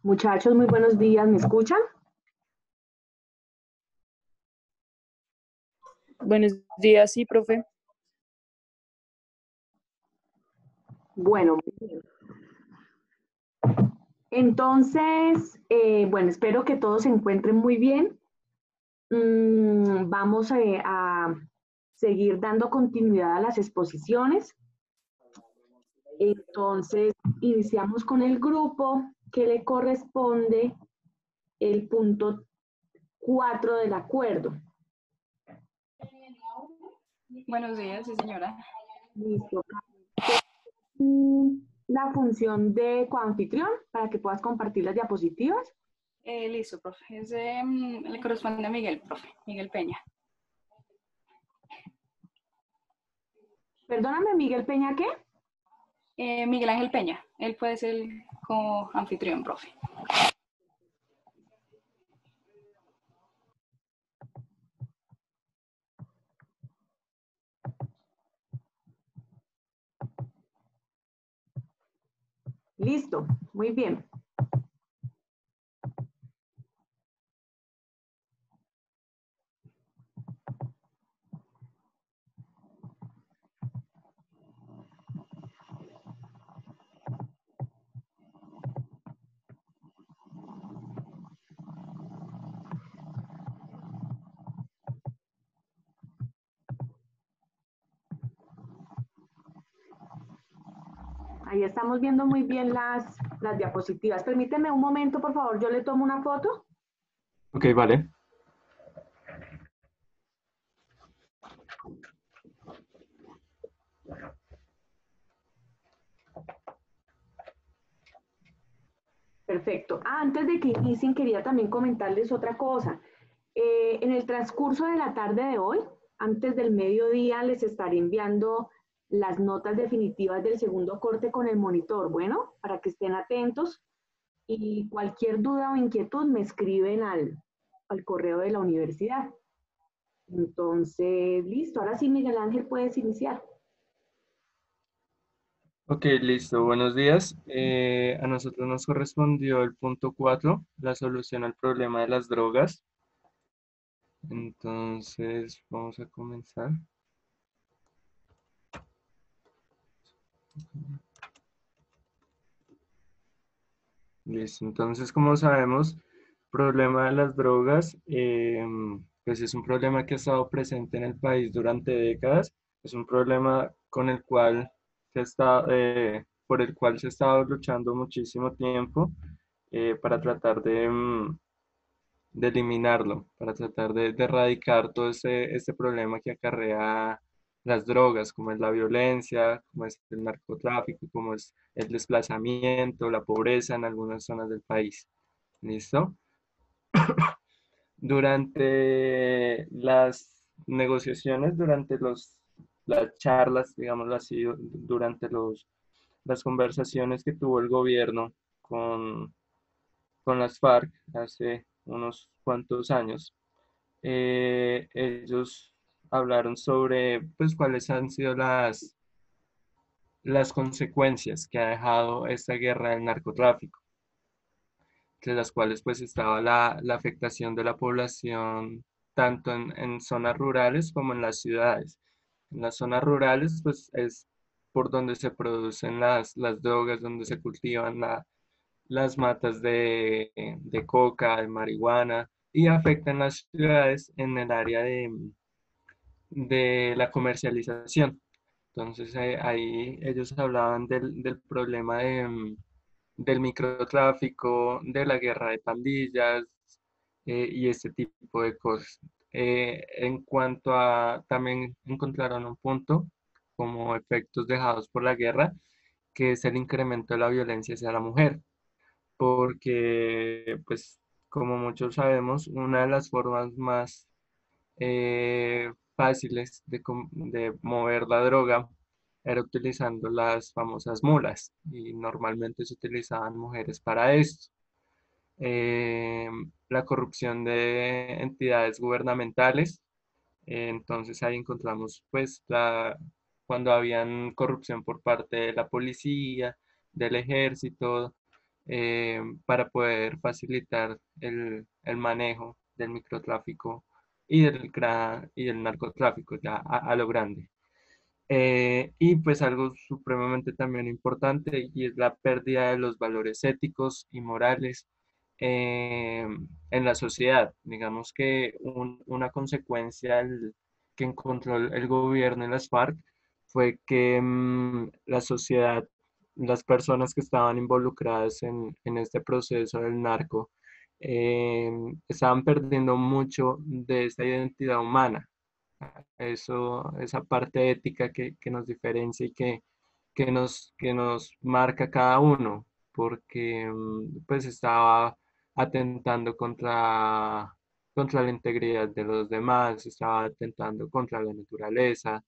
Muchachos, muy buenos días, ¿me escuchan? Buenos días, sí, profe. Bueno, entonces, bueno, espero que todos se encuentren muy bien. Vamos a seguir dando continuidad a las exposiciones. Entonces, iniciamos con el grupo que le corresponde el punto 4 del acuerdo. Buenos días, sí, señora. Listo. La función de coanfitrión para que puedas compartir las diapositivas. Listo, profe. Le corresponde a Miguel, profe. Miguel Peña. Perdóname, Miguel Peña, ¿qué? Miguel Ángel Peña. Él puede ser como anfitrión, profe. Listo, muy bien. Ahí estamos viendo muy bien las diapositivas. Permíteme un momento, por favor, yo le tomo una foto. Ok, vale. Perfecto. Antes de que inicien, quería también comentarles otra cosa. En el transcurso de la tarde de hoy, antes del mediodía, les estaré enviando las notas definitivas del segundo corte con el monitor. Bueno, para que estén atentos y cualquier duda o inquietud me escriben al correo de la universidad. Entonces, listo. Ahora sí, Miguel Ángel, puedes iniciar. Ok, listo. Buenos días. A nosotros nos correspondió el punto 4, la solución al problema de las drogas. Entonces, vamos a comenzar. Listo. Entonces, como sabemos, problema de las drogas, pues es un problema que ha estado presente en el país durante décadas. Es un problema con el cual por el cual se ha estado luchando muchísimo tiempo para tratar de eliminarlo, para tratar de erradicar todo este problema que acarrea las drogas, como es la violencia, como es el narcotráfico, como es el desplazamiento, la pobreza en algunas zonas del país. ¿Listo? Durante las negociaciones, las charlas, digámoslo así, durante las conversaciones que tuvo el gobierno con, con las FARC hace unos cuantos años, ellos hablaron sobre pues cuáles han sido las consecuencias que ha dejado esta guerra del narcotráfico, entre las cuales pues estaba la afectación de la población tanto en zonas rurales como en las ciudades. En las zonas rurales pues es por donde se producen las drogas, donde se cultivan las matas de coca, de marihuana, y afectan las ciudades en el área de la comercialización. Entonces ahí ellos hablaban del problema del microtráfico, de la guerra de pandillas y este tipo de cosas. En cuanto a, también encontraron un punto como efectos dejados por la guerra, que es el incremento de la violencia hacia la mujer, porque pues como muchos sabemos, una de las formas más fáciles de mover la droga era utilizando las famosas mulas y normalmente se utilizaban mujeres para esto. Eh, la corrupción de entidades gubernamentales, entonces ahí encontramos pues cuando habían corrupción por parte de la policía, del ejército, para poder facilitar el manejo del microtráfico y del narcotráfico ya a lo grande. Y pues algo supremamente también importante y es la pérdida de los valores éticos y morales eh, en la sociedad. Digamos que una consecuencia que encontró el gobierno en las FARC fue que la sociedad, las personas que estaban involucradas en este proceso del narco, estaban perdiendo mucho de esa identidad humana, eso, esa parte ética que nos diferencia y que nos marca cada uno, porque pues estaba atentando contra la integridad de los demás, estaba atentando contra la naturaleza.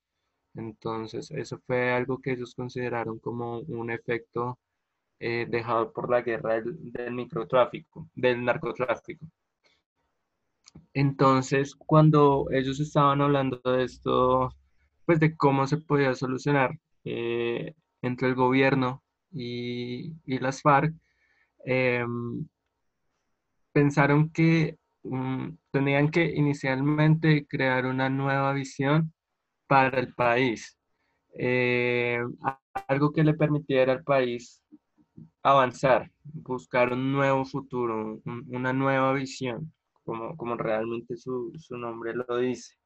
Entonces, eso fue algo que ellos consideraron como un efecto dejado por la guerra del microtráfico, del narcotráfico. Entonces, cuando ellos estaban hablando de esto, pues de cómo se podía solucionar entre el gobierno y las FARC, em, pensaron que tenían que inicialmente crear una nueva visión para el país, algo que le permitiera al país avanzar, buscar un nuevo futuro, una nueva visión, como realmente su nombre lo dice.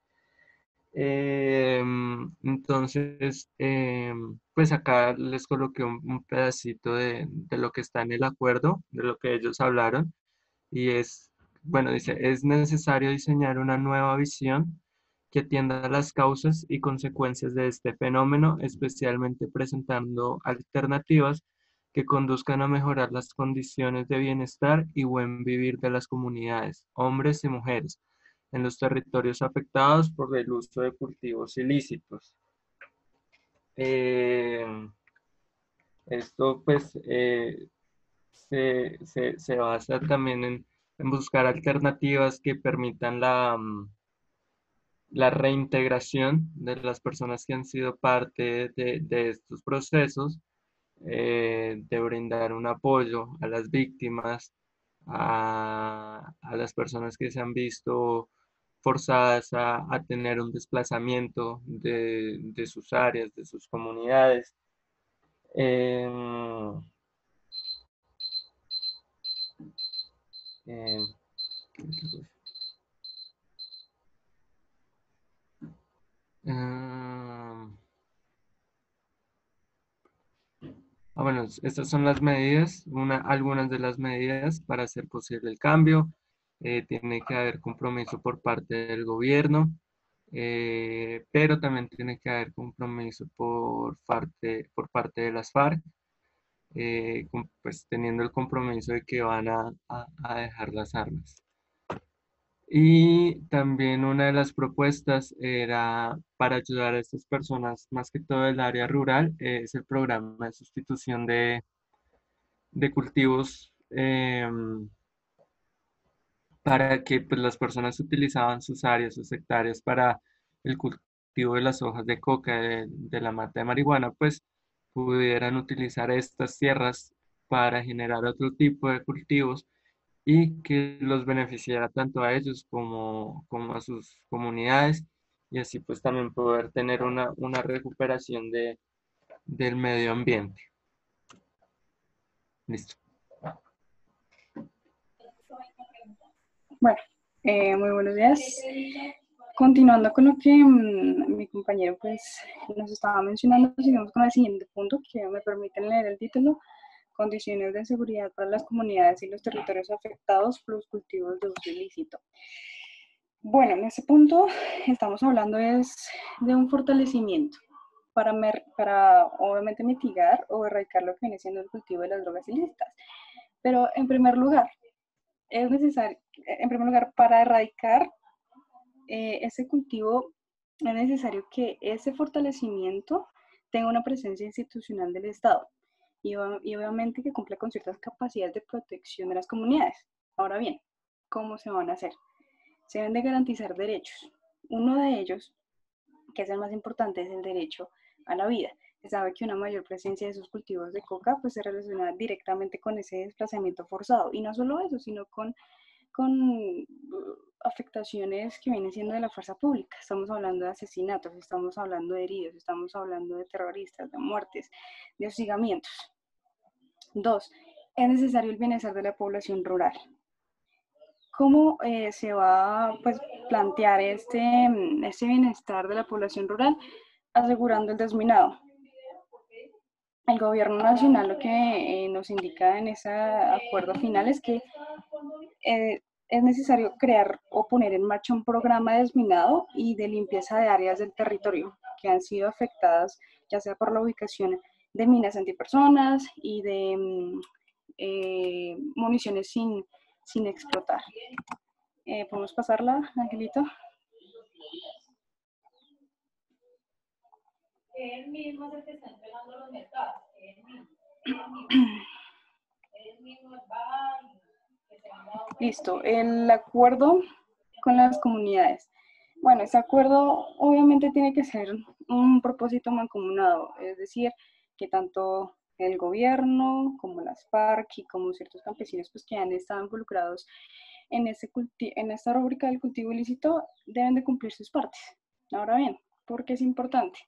Entonces, pues acá les coloqué un pedacito de lo que está en el acuerdo, de lo que ellos hablaron, y es, bueno, dice, es necesario diseñar una nueva visión que atienda a las causas y consecuencias de este fenómeno, especialmente presentando alternativas que conduzcan a mejorar las condiciones de bienestar y buen vivir de las comunidades, hombres y mujeres, en los territorios afectados por el uso de cultivos ilícitos. Eh, Esto pues se basa también en buscar alternativas que permitan la reintegración de las personas que han sido parte de estos procesos, de brindar un apoyo a las víctimas, a las personas que se han visto forzadas a tener un desplazamiento de sus áreas, de sus comunidades. Em, em, ¿Qué otra cosa? Ah, bueno, estas son las medidas, algunas de las medidas para hacer posible el cambio. Tiene que haber compromiso por parte del gobierno, pero también tiene que haber compromiso por parte de las FARC, pues teniendo el compromiso de que van a dejar las armas. Y también una de las propuestas era para ayudar a estas personas, más que todo el área rural, es el programa de sustitución de cultivos, para que pues, las personas utilizaban sus áreas, sus hectáreas para el cultivo de las hojas de coca, de la mata de marihuana, pues pudieran utilizar estas tierras para generar otro tipo de cultivos y que los beneficiara tanto a ellos como a sus comunidades y así pues también poder tener una recuperación del medio ambiente. Listo. Bueno, muy buenos días. Continuando con lo que mi compañero pues nos estaba mencionando, seguimos con el siguiente punto que me permiten leer el título: Condiciones de seguridad para las comunidades y los territorios afectados por los cultivos de uso ilícito. Bueno, en este punto estamos hablando es de un fortalecimiento para obviamente mitigar o erradicar lo que viene siendo el cultivo de las drogas ilícitas. Pero en primer lugar, es necesario, en primer lugar, para erradicar ese cultivo, es necesario que ese fortalecimiento tenga una presencia institucional del Estado y obviamente que cumpla con ciertas capacidades de protección de las comunidades. Ahora bien, ¿cómo se van a hacer? Se deben de garantizar derechos. Uno de ellos, que es el más importante, es el derecho a la vida. Se sabe que una mayor presencia de esos cultivos de coca pues se relaciona directamente con ese desplazamiento forzado, y no solo eso, sino con afectaciones que vienen siendo de la fuerza pública. Estamos hablando de asesinatos, estamos hablando de heridos, estamos hablando de terroristas, de muertes, de hostigamientos. 2. Es necesario el bienestar de la población rural. ¿Cómo se va a pues, plantear este bienestar de la población rural? Asegurando el desminado. El gobierno nacional lo que nos indica en ese acuerdo final es que es necesario crear o poner en marcha un programa de desminado y de limpieza de áreas del territorio que han sido afectadas, ya sea por la ubicación de minas antipersonas y de municiones sin explotar. ¿Podemos pasarla, Angelito? Él mismo es el que está entregando los mercados. Él mismo va y que se han dado. Listo, el acuerdo con las comunidades. Bueno, ese acuerdo obviamente tiene que ser un propósito mancomunado, es decir, que tanto el gobierno como las FARC y como ciertos campesinos pues, que han estado involucrados en esta rúbrica del cultivo ilícito deben de cumplir sus partes. Ahora bien, ¿por qué es importante?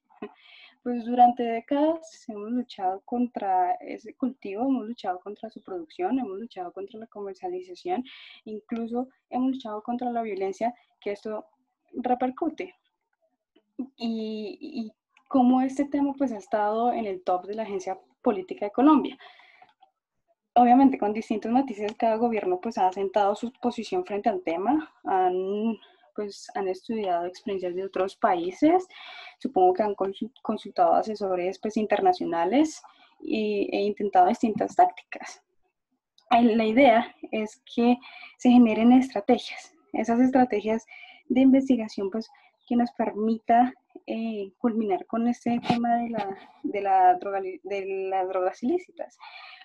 Pues durante décadas hemos luchado contra ese cultivo, hemos luchado contra su producción, hemos luchado contra la comercialización, incluso hemos luchado contra la violencia que esto repercute. Y cómo este tema pues ha estado en el top de la agencia política de Colombia. Obviamente con distintos matices cada gobierno pues ha asentado su posición frente al tema, han estudiado experiencias de otros países, supongo que han consultado asesores pues, internacionales e intentado distintas tácticas. La idea es que se generen estrategias, esas estrategias de investigación pues, que nos permita culminar con este tema de las drogas ilícitas.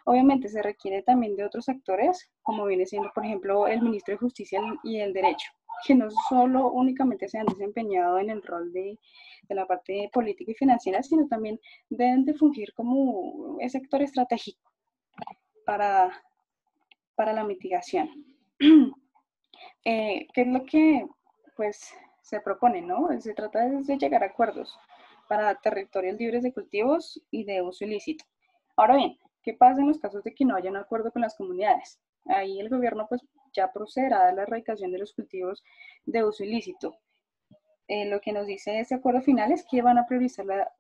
Obviamente se requiere también de otros actores, como viene siendo, por ejemplo, el ministro de Justicia y el Derecho, que no solo únicamente se han desempeñado en el rol de la parte política y financiera, sino también deben de fungir como un sector estratégico para la mitigación. ¿Qué es lo que pues, se propone? ¿No? Se trata de llegar a acuerdos para territorios libres de cultivos y de uso ilícito. Ahora bien, ¿qué pasa en los casos de que no haya un acuerdo con las comunidades? Ahí el gobierno pues, ya procederá a la erradicación de los cultivos de uso ilícito. Lo que nos dice este acuerdo final es que van a priorizar la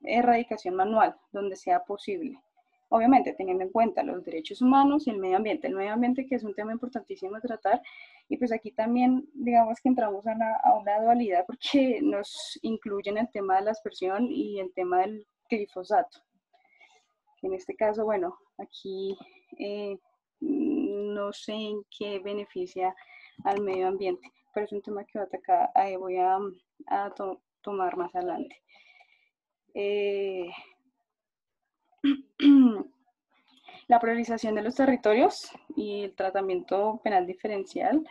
erradicación manual, donde sea posible. Obviamente, teniendo en cuenta los derechos humanos y el medio ambiente. El medio ambiente que es un tema importantísimo de tratar, y pues aquí también, digamos que entramos a una dualidad porque nos incluyen el tema de la aspersión y el tema del glifosato. En este caso, bueno, aquí no sé en qué beneficia al medio ambiente, pero es un tema que voy a tomar más adelante. La priorización de los territorios y el tratamiento penal diferencial.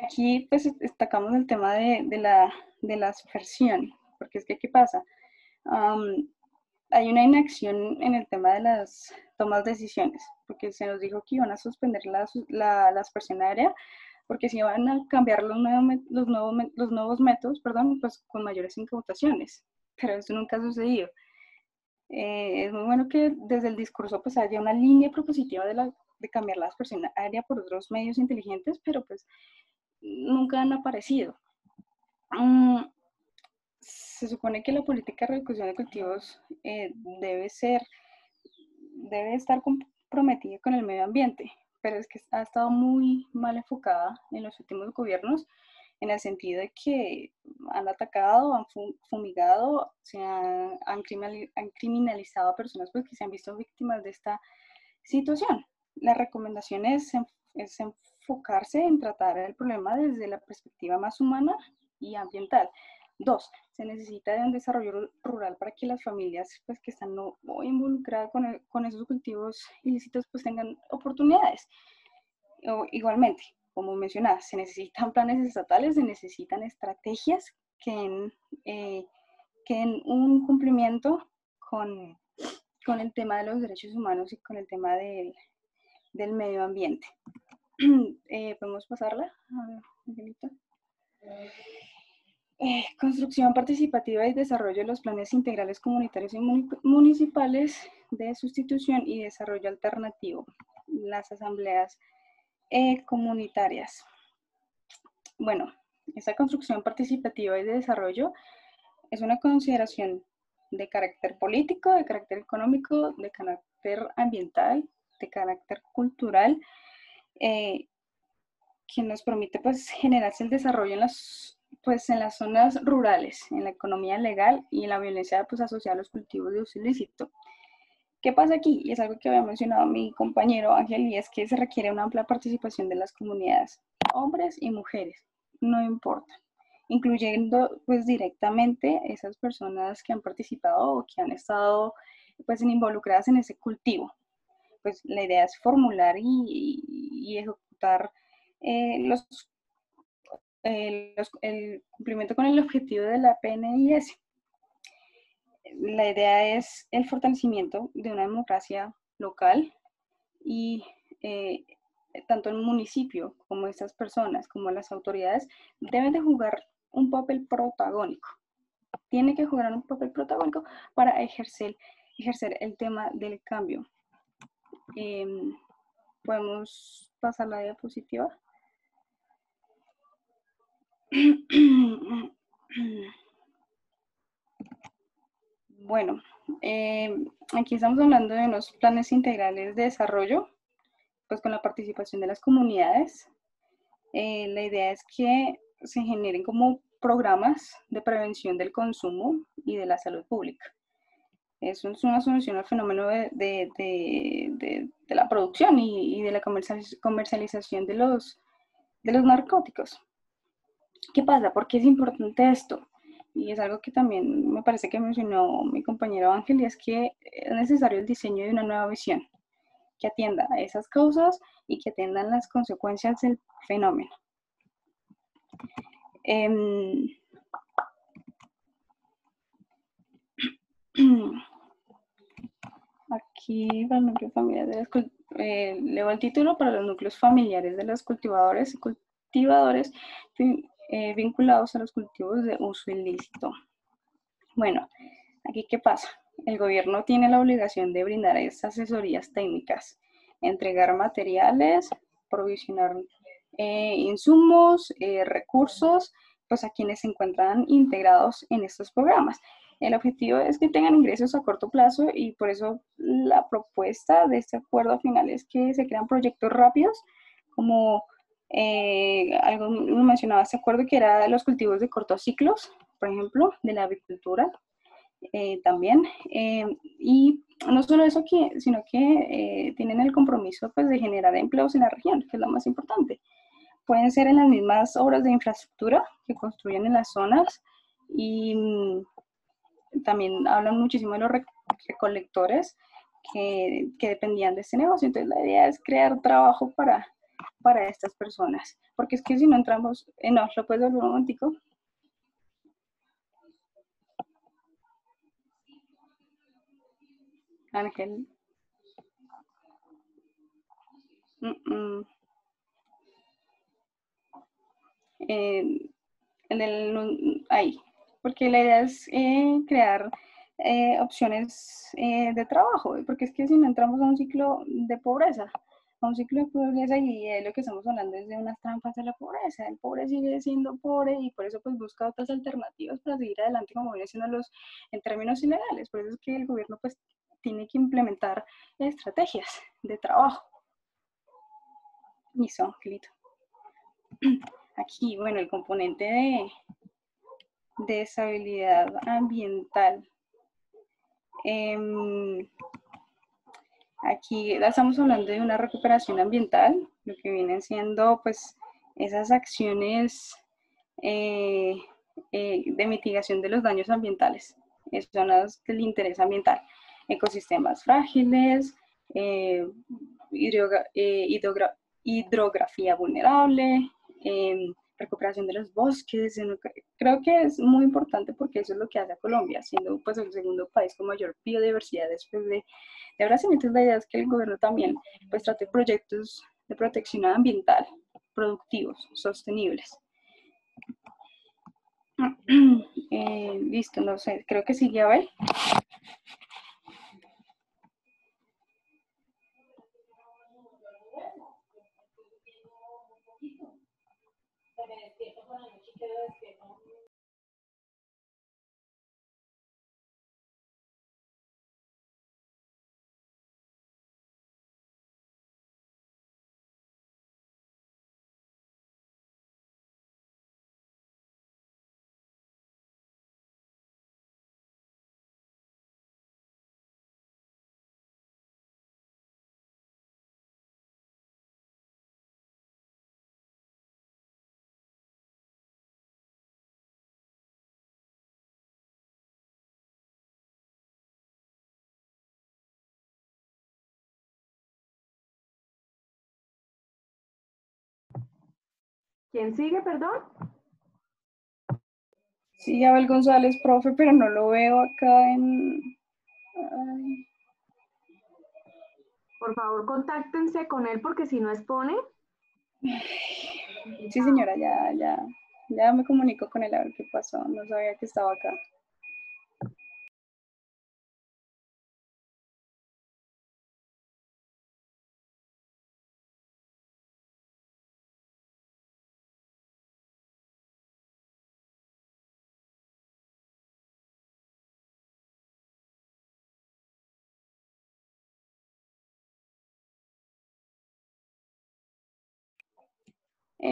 Aquí pues destacamos el tema de la aspersión, porque es que ¿qué pasa? Hay una inacción en el tema de las tomas de decisiones, porque se nos dijo que iban a suspender la aspersión aérea, porque se iban a cambiar los nuevos métodos, pues con mayores incautaciones, pero eso nunca ha sucedido. Es muy bueno que desde el discurso pues haya una línea propositiva de cambiar la aspersión aérea por otros medios inteligentes, pero pues nunca han aparecido. Se supone que la política de reducción de cultivos debe estar comprometida con el medio ambiente, pero es que ha estado muy mal enfocada en los últimos gobiernos, en el sentido de que han atacado, han fumigado, han criminalizado a personas pues, que se han visto víctimas de esta situación. La recomendación es enfocarse en tratar el problema desde la perspectiva más humana y ambiental. 2. Se necesita de un desarrollo rural para que las familias pues, que están involucradas con esos cultivos ilícitos pues, tengan oportunidades. Igualmente, como mencionaba, se necesitan planes estatales, se necesitan estrategias que que den un cumplimiento con el tema de los derechos humanos y con el tema del medio ambiente. ¿Podemos pasarla? A ver, Angelita. Construcción participativa y desarrollo de los planes integrales comunitarios y municipales de sustitución y desarrollo alternativo, las asambleas comunitarias. Bueno, esta construcción participativa y de desarrollo es una consideración de carácter político, de carácter económico, de carácter ambiental, de carácter cultural, que nos permite pues generarse el desarrollo en las zonas rurales, en la economía legal y en la violencia pues asociada a los cultivos de uso ilícito. ¿Qué pasa aquí? Y es algo que había mencionado mi compañero Ángel, y es que se requiere una amplia participación de las comunidades, hombres y mujeres, no importa, incluyendo pues directamente esas personas que han participado o que han estado pues involucradas en ese cultivo. Pues la idea es formular y ejecutar el cumplimiento con el objetivo de la PNIS. La idea es el fortalecimiento de una democracia local y tanto el municipio como estas personas, como las autoridades, deben de jugar un papel protagónico. Tiene que jugar un papel protagónico para ejercer el tema del cambio. ¿Podemos pasar la diapositiva? Bueno, aquí estamos hablando de unos planes integrales de desarrollo, pues con la participación de las comunidades. La idea es que se generen como programas de prevención del consumo y de la salud pública. Eso es una solución al fenómeno de la producción y de la comercialización de los narcóticos. ¿Qué pasa? ¿Por qué es importante esto? Y es algo que también me parece que mencionó mi compañero Ángel, y es que es necesario el diseño de una nueva visión que atienda a esas causas y que atiendan las consecuencias del fenómeno. Aquí, para los núcleos familiares leo el título: para los núcleos familiares de los cultivadores y cultivadores vinculados a los cultivos de uso ilícito. Bueno, aquí ¿qué pasa? El gobierno tiene la obligación de brindar estas asesorías técnicas, entregar materiales, provisionar insumos, recursos, pues a quienes se encuentran integrados en estos programas. El objetivo es que tengan ingresos a corto plazo, y por eso la propuesta de este acuerdo final es que se crean proyectos rápidos, como algo mencionaba este acuerdo, que era los cultivos de cortos ciclos, por ejemplo, de la avicultura también. Y no solo eso, sino que tienen el compromiso pues, de generar empleos en la región, que es lo más importante. Pueden ser en las mismas obras de infraestructura que construyen en las zonas, y también hablan muchísimo de los recolectores que dependían de este negocio. Entonces la idea es crear trabajo para estas personas, porque es que si no entramos, no, ¿lo puedes volver un momentico? Ángel. Ahí, porque la idea es crear opciones de trabajo, porque es que si no entramos a un ciclo de pobreza, y lo que estamos hablando es de unas trampas de la pobreza. El pobre sigue siendo pobre y por eso pues busca otras alternativas para seguir adelante, como viene siendo en términos ilegales. Por eso es que el gobierno pues tiene que implementar estrategias de trabajo. Listo, Angelito. Aquí, bueno, el componente de estabilidad ambiental. Aquí estamos hablando de una recuperación ambiental, lo que vienen siendo pues esas acciones de mitigación de los daños ambientales. Son las del interés ambiental: ecosistemas frágiles, hidrografía vulnerable, recuperación de los bosques. Creo que es muy importante porque eso es lo que hace a Colombia, siendo pues el segundo país con mayor biodiversidad después de Brasil. Entonces la idea es que el gobierno también pues trate proyectos de protección ambiental productivos, sostenibles. Listo, no sé, creo que sigue Abel. ¿Quién sigue, perdón? Sí, Abel González, profe, pero no lo veo acá en... Ay. Por favor, contáctense con él porque si no expone. Sí, señora, ya me comunico con él a ver qué pasó. No sabía que estaba acá.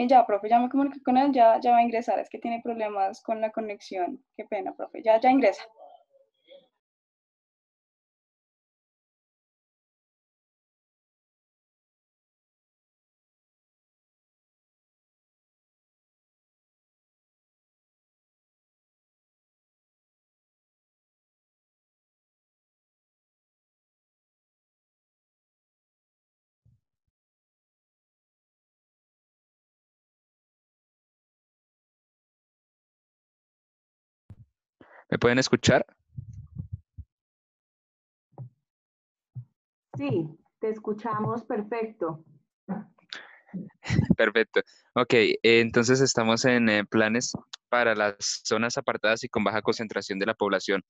Ya, profe, ya me comuniqué con él, ya va a ingresar. Es que tiene problemas con la conexión. Qué pena, profe. Ya ingresa. ¿Me pueden escuchar? Sí, te escuchamos perfecto. Perfecto. Ok, entonces estamos en planes para las zonas apartadas y con baja concentración de la población.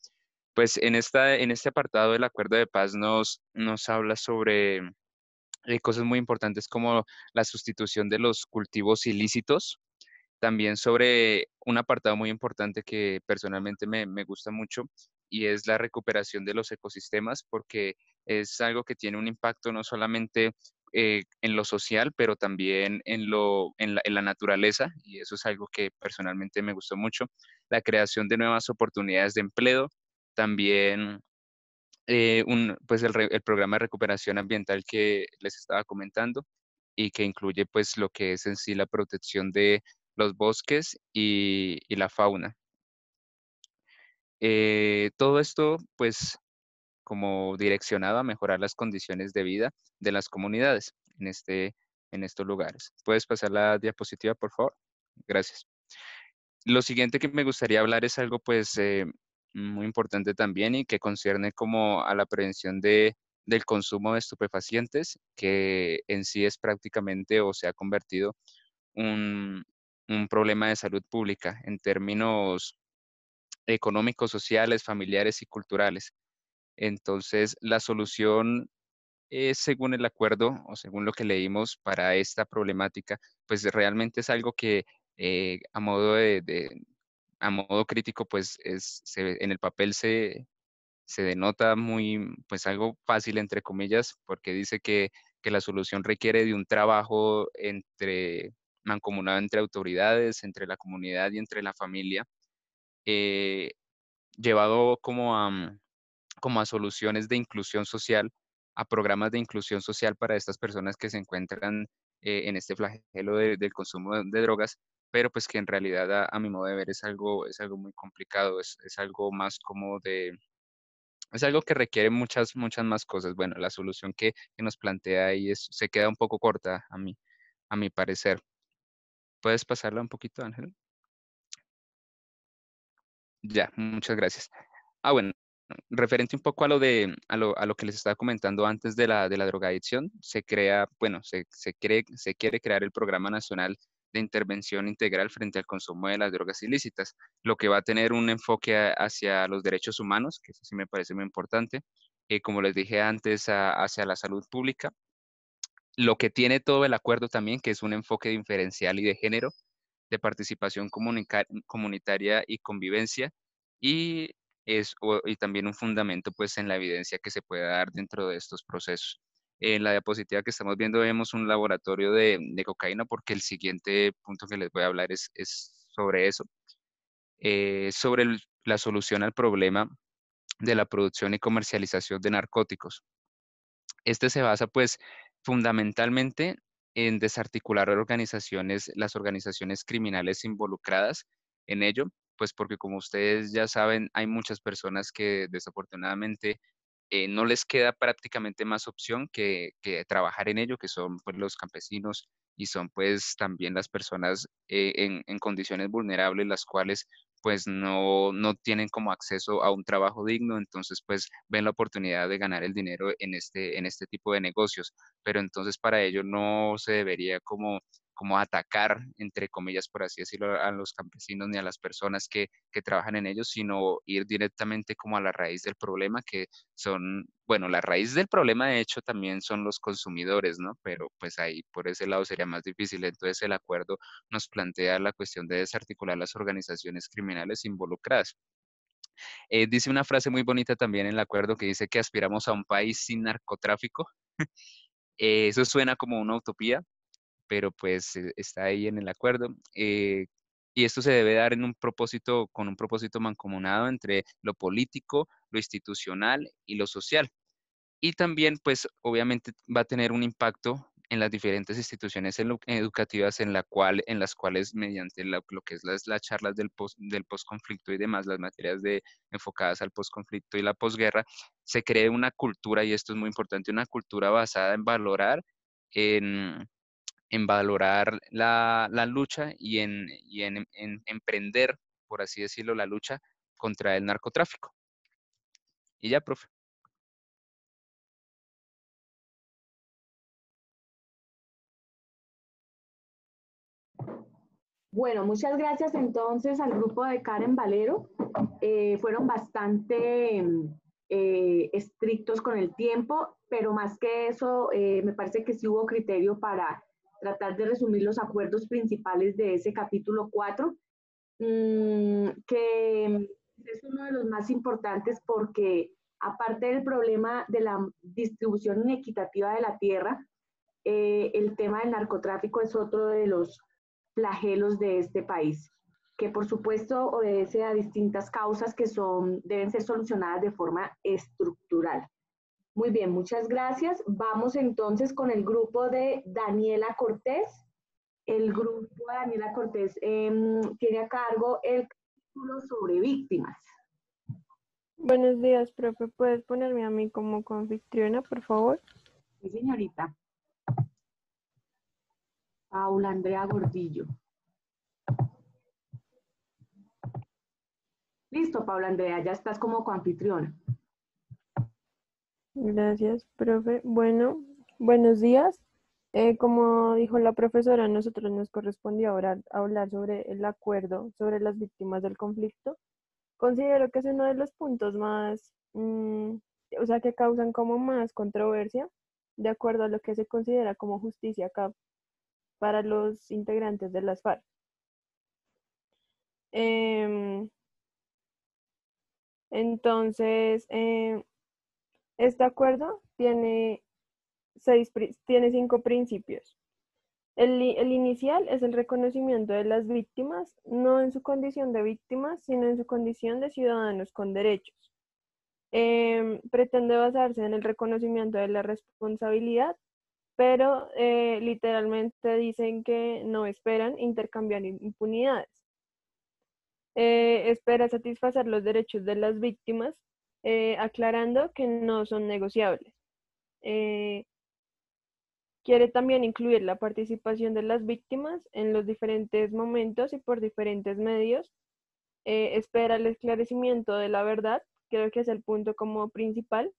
Pues en este apartado del Acuerdo de Paz nos habla sobre cosas muy importantes como la sustitución de los cultivos ilícitos, también sobre un apartado muy importante que personalmente me gusta mucho y es la recuperación de los ecosistemas, porque es algo que tiene un impacto no solamente en lo social, pero también en la naturaleza, y eso es algo que personalmente me gustó mucho. La creación de nuevas oportunidades de empleo, también pues el programa de recuperación ambiental que les estaba comentando y que incluye pues lo que es en sí la protección de los bosques y la fauna. Todo esto pues como direccionado a mejorar las condiciones de vida de las comunidades en estos lugares. ¿Puedes pasar la diapositiva, por favor? Gracias. Lo siguiente que me gustaría hablar es algo pues muy importante también y que concierne como a la prevención del consumo de estupefacientes, que en sí es prácticamente o se ha convertido un, un problema de salud pública en términos económicos, sociales, familiares y culturales. Entonces, la solución es, según el acuerdo o según lo que leímos para esta problemática, pues realmente es algo que a modo a modo crítico, pues en el papel se denota muy, pues algo fácil, entre comillas, porque dice que la solución requiere de un trabajo mancomunado entre autoridades, entre la comunidad y entre la familia, eh, llevado como a soluciones de inclusión social, a programas de inclusión social para estas personas que se encuentran en este flagelo del consumo de drogas, pero pues que en realidad a mi modo de ver es algo muy complicado, es algo más como es algo que requiere muchas más cosas. Bueno, la solución que nos plantea ahí se queda un poco corta a mi parecer. ¿Puedes pasarla un poquito, Ángel? Ya, muchas gracias. Bueno, referente un poco a lo que les estaba comentando antes de la drogadicción, se crea, bueno, se quiere crear el Programa Nacional de Intervención Integral frente al consumo de las drogas ilícitas, lo que va a tener un enfoque hacia los derechos humanos, que eso sí me parece muy importante, como les dije antes, hacia la salud pública. Lo que tiene todo el acuerdo también, que es un enfoque diferencial y de género, de participación comunitaria y convivencia, y, y también un fundamento pues en la evidencia que se puede dar dentro de estos procesos. En la diapositiva que estamos viendo vemos un laboratorio de cocaína, porque el siguiente punto que les voy a hablar es sobre eso, sobre la solución al problema de la producción y comercialización de narcóticos. Este se basa, pues, fundamentalmente en desarticular las organizaciones criminales involucradas en ello, pues porque como ustedes ya saben, hay muchas personas que desafortunadamente no les queda prácticamente más opción que trabajar en ello, que son pues los campesinos y son pues también las personas en condiciones vulnerables, las cuales pues no tienen como acceso a un trabajo digno, entonces pues ven la oportunidad de ganar el dinero en este tipo de negocios, pero entonces para ello no se debería como atacar, entre comillas, por así decirlo, a los campesinos ni a las personas que trabajan en ellos, sino ir directamente como a la raíz del problema, que son, bueno, la raíz del problema de hecho también son los consumidores, ¿no? Pero pues ahí por ese lado sería más difícil. Entonces el acuerdo nos plantea la cuestión de desarticular las organizaciones criminales involucradas. Dice una frase muy bonita también en el acuerdo que dice que aspiramos a un país sin narcotráfico. Eso suena como una utopía, pero pues está ahí en el acuerdo. Y esto se debe dar con un propósito mancomunado entre lo político, lo institucional y lo social. Y también, pues, obviamente va a tener un impacto en las diferentes instituciones educativas en las cuales mediante lo que es las charlas del posconflicto y demás, las materias enfocadas al posconflicto y la posguerra, se cree una cultura, y esto es muy importante, una cultura basada en, en valorar la lucha y en emprender, por así decirlo, la lucha contra el narcotráfico. Y ya, profe. Bueno, muchas gracias entonces al grupo de Karen Valero. Fueron bastante estrictos con el tiempo, pero más que eso, me parece que sí hubo criterio para tratar de resumir los acuerdos principales de ese capítulo 4, que es uno de los más importantes porque aparte del problema de la distribución inequitativa de la tierra, el tema del narcotráfico es otro de los flagelos de este país, que por supuesto obedece a distintas causas que deben ser solucionadas de forma estructural. Muy bien, muchas gracias. Vamos entonces con el grupo de Daniela Cortés. El grupo de Daniela Cortés tiene a cargo el capítulo sobre víctimas. Buenos días, profe. ¿Puedes ponerme a mí como coanfitriona, por favor? Sí, señorita. Paula Andrea Gordillo. Listo, Paula Andrea, ya estás como coanfitriona. Gracias, profe. Bueno, buenos días. Como dijo la profesora, a nosotros nos correspondió ahora hablar sobre el acuerdo sobre las víctimas del conflicto. Considero que es uno de los puntos más, o sea, que causan como más controversia, de acuerdo a lo que se considera como justicia acá para los integrantes de las FARC. Em, entonces, este acuerdo tiene tiene 5 principios. El inicial es el reconocimiento de las víctimas, no en su condición de víctimas, sino en su condición de ciudadanos con derechos. Pretende basarse en el reconocimiento de la responsabilidad, pero literalmente dicen que no esperan intercambiar impunidades. Espera satisfacer los derechos de las víctimas, aclarando que no son negociables. Quiere también incluir la participación de las víctimas en los diferentes momentos y por diferentes medios. Espera el esclarecimiento de la verdad, creo que es el punto como principal.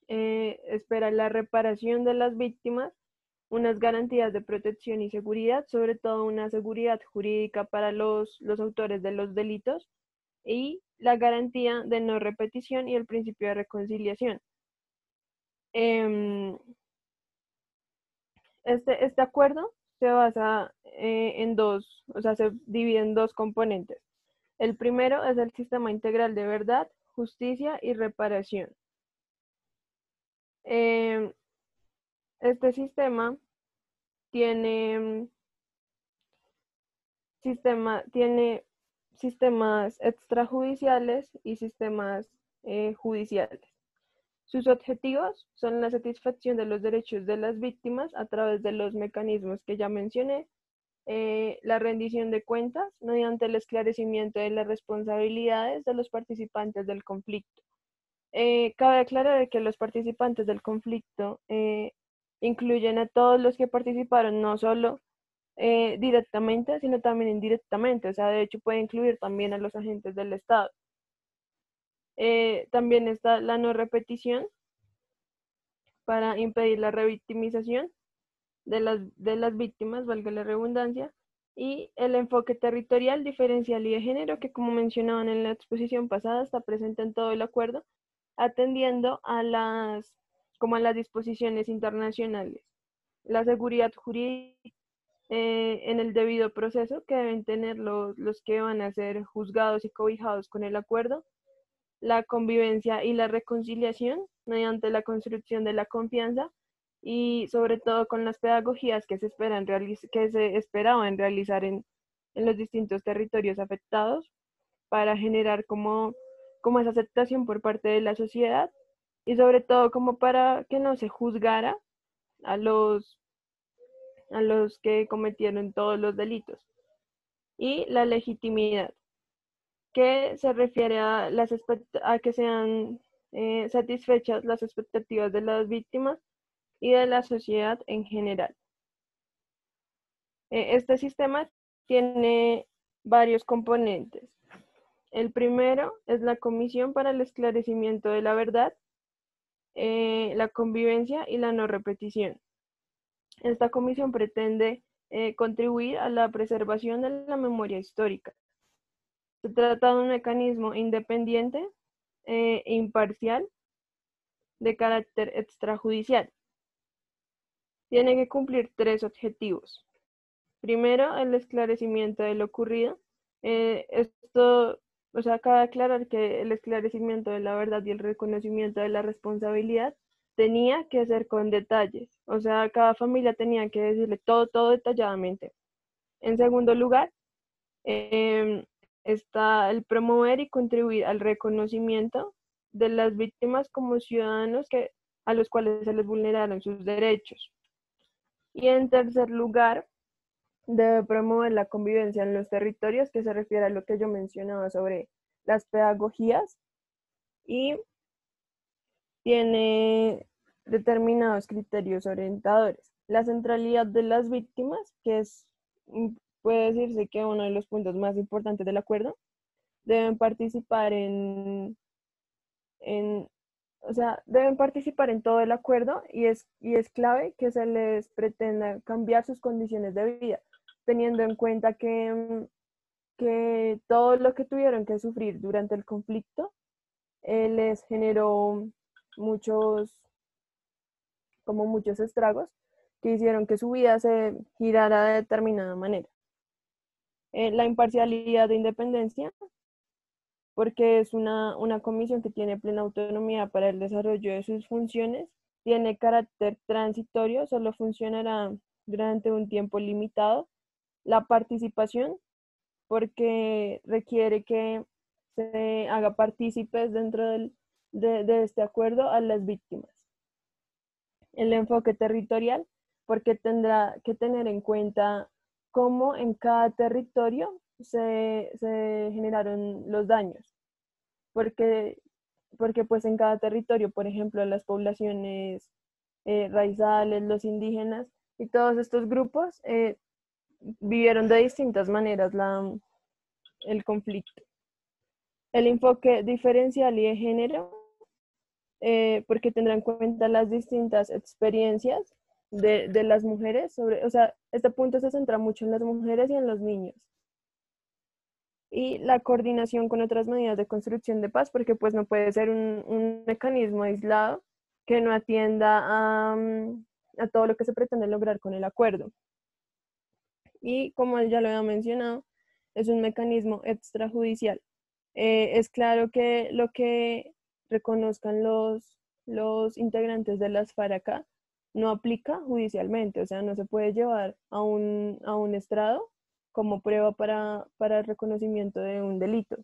Espera la reparación de las víctimas, unas garantías de protección y seguridad, sobre todo una seguridad jurídica para los autores de los delitos y la garantía de no repetición y el principio de reconciliación. Este acuerdo se basa en dos, o sea, se divide en dos componentes. El primero es el sistema integral de verdad, justicia y reparación. Este sistema tiene sistemas extrajudiciales y sistemas judiciales. Sus objetivos son la satisfacción de los derechos de las víctimas a través de los mecanismos que ya mencioné, la rendición de cuentas mediante el esclarecimiento de las responsabilidades de los participantes del conflicto. Cabe aclarar que los participantes del conflicto incluyen a todos los que participaron, no solo directamente, sino también indirectamente, o sea, de hecho puede incluir también a los agentes del Estado. También está la no repetición para impedir la revictimización de las víctimas, valga la redundancia, y el enfoque territorial, diferencial y de género, que como mencionaban en la exposición pasada, está presente en todo el acuerdo, atendiendo a las disposiciones internacionales. La seguridad jurídica en el debido proceso que deben tener los que van a ser juzgados y cobijados con el acuerdo, la convivencia y la reconciliación mediante la construcción de la confianza y sobre todo con las pedagogías que se esperaban realizar en los distintos territorios afectados para generar como esa aceptación por parte de la sociedad y sobre todo como para que no se juzgara a los que cometieron todos los delitos. Y la legitimidad, que se refiere a que sean satisfechas las expectativas de las víctimas y de la sociedad en general. Este sistema tiene varios componentes. El primero es la Comisión para el Esclarecimiento de la Verdad, la convivencia y la no repetición. Esta comisión pretende contribuir a la preservación de la memoria histórica. Se trata de un mecanismo independiente e imparcial de carácter extrajudicial. Tiene que cumplir 3 objetivos. Primero, el esclarecimiento de lo ocurrido. Cabe aclarar que el esclarecimiento de la verdad y el reconocimiento de la responsabilidad tenía que ser con detalles. O sea, cada familia tenía que decirle todo detalladamente. En segundo lugar, está el promover y contribuir al reconocimiento de las víctimas como ciudadanos a los cuales se les vulneraron sus derechos. Y en tercer lugar, debe promover la convivencia en los territorios, que se refiere a lo que yo mencionaba sobre las pedagogías, y tiene determinados criterios orientadores. La centralidad de las víctimas, que puede decirse que uno de los puntos más importantes del acuerdo, deben participar deben participar en todo el acuerdo y es clave que se les pretenda cambiar sus condiciones de vida, teniendo en cuenta que todo lo que tuvieron que sufrir durante el conflicto les generó muchos estragos que hicieron que su vida se girara de determinada manera. La imparcialidad de independencia, porque es una comisión que tiene plena autonomía para el desarrollo de sus funciones, tiene carácter transitorio, solo funcionará durante un tiempo limitado. La participación, porque requiere que se haga partícipes dentro de este acuerdo a las víctimas. El enfoque territorial, porque tendrá que tener en cuenta cómo en cada territorio se generaron los daños, porque pues en cada territorio, por ejemplo, las poblaciones raizales, los indígenas, y todos estos grupos vivieron de distintas maneras el conflicto. El enfoque diferencial y de género, porque tendrá en cuenta las distintas experiencias de las mujeres sobre, o sea, este punto se centra mucho en las mujeres y en los niños. Y la coordinación con otras medidas de construcción de paz, porque pues no puede ser un mecanismo aislado que no atienda a todo lo que se pretende lograr con el acuerdo. Y como ya lo había mencionado, es un mecanismo extrajudicial. Es claro que lo que reconozcan los integrantes de las FARC acá no aplica judicialmente, o sea, no se puede llevar a un estrado como prueba para el reconocimiento de un delito.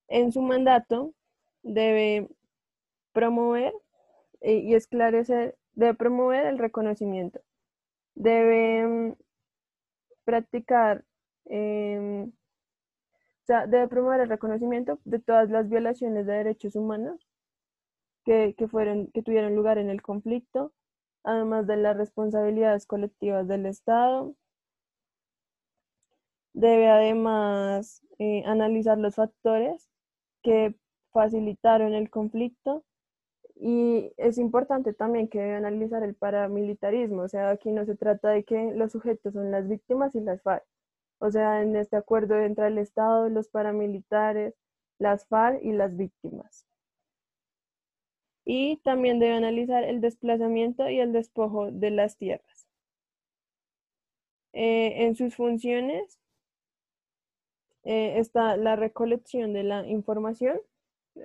En su mandato debe promover y esclarecer, debe promover el reconocimiento, debe practicar, o sea, debe promover el reconocimiento de todas las violaciones de derechos humanos que tuvieron lugar en el conflicto, además de las responsabilidades colectivas del Estado. Debe además analizar los factores que facilitaron el conflicto, y es importante también que debe analizar el paramilitarismo, o sea, aquí no se trata de que los sujetos son las víctimas y las FARC, o sea, en este acuerdo entra el Estado, los paramilitares, las FARC y las víctimas. Y también debe analizar el desplazamiento y el despojo de las tierras. En sus funciones está la recolección de la información,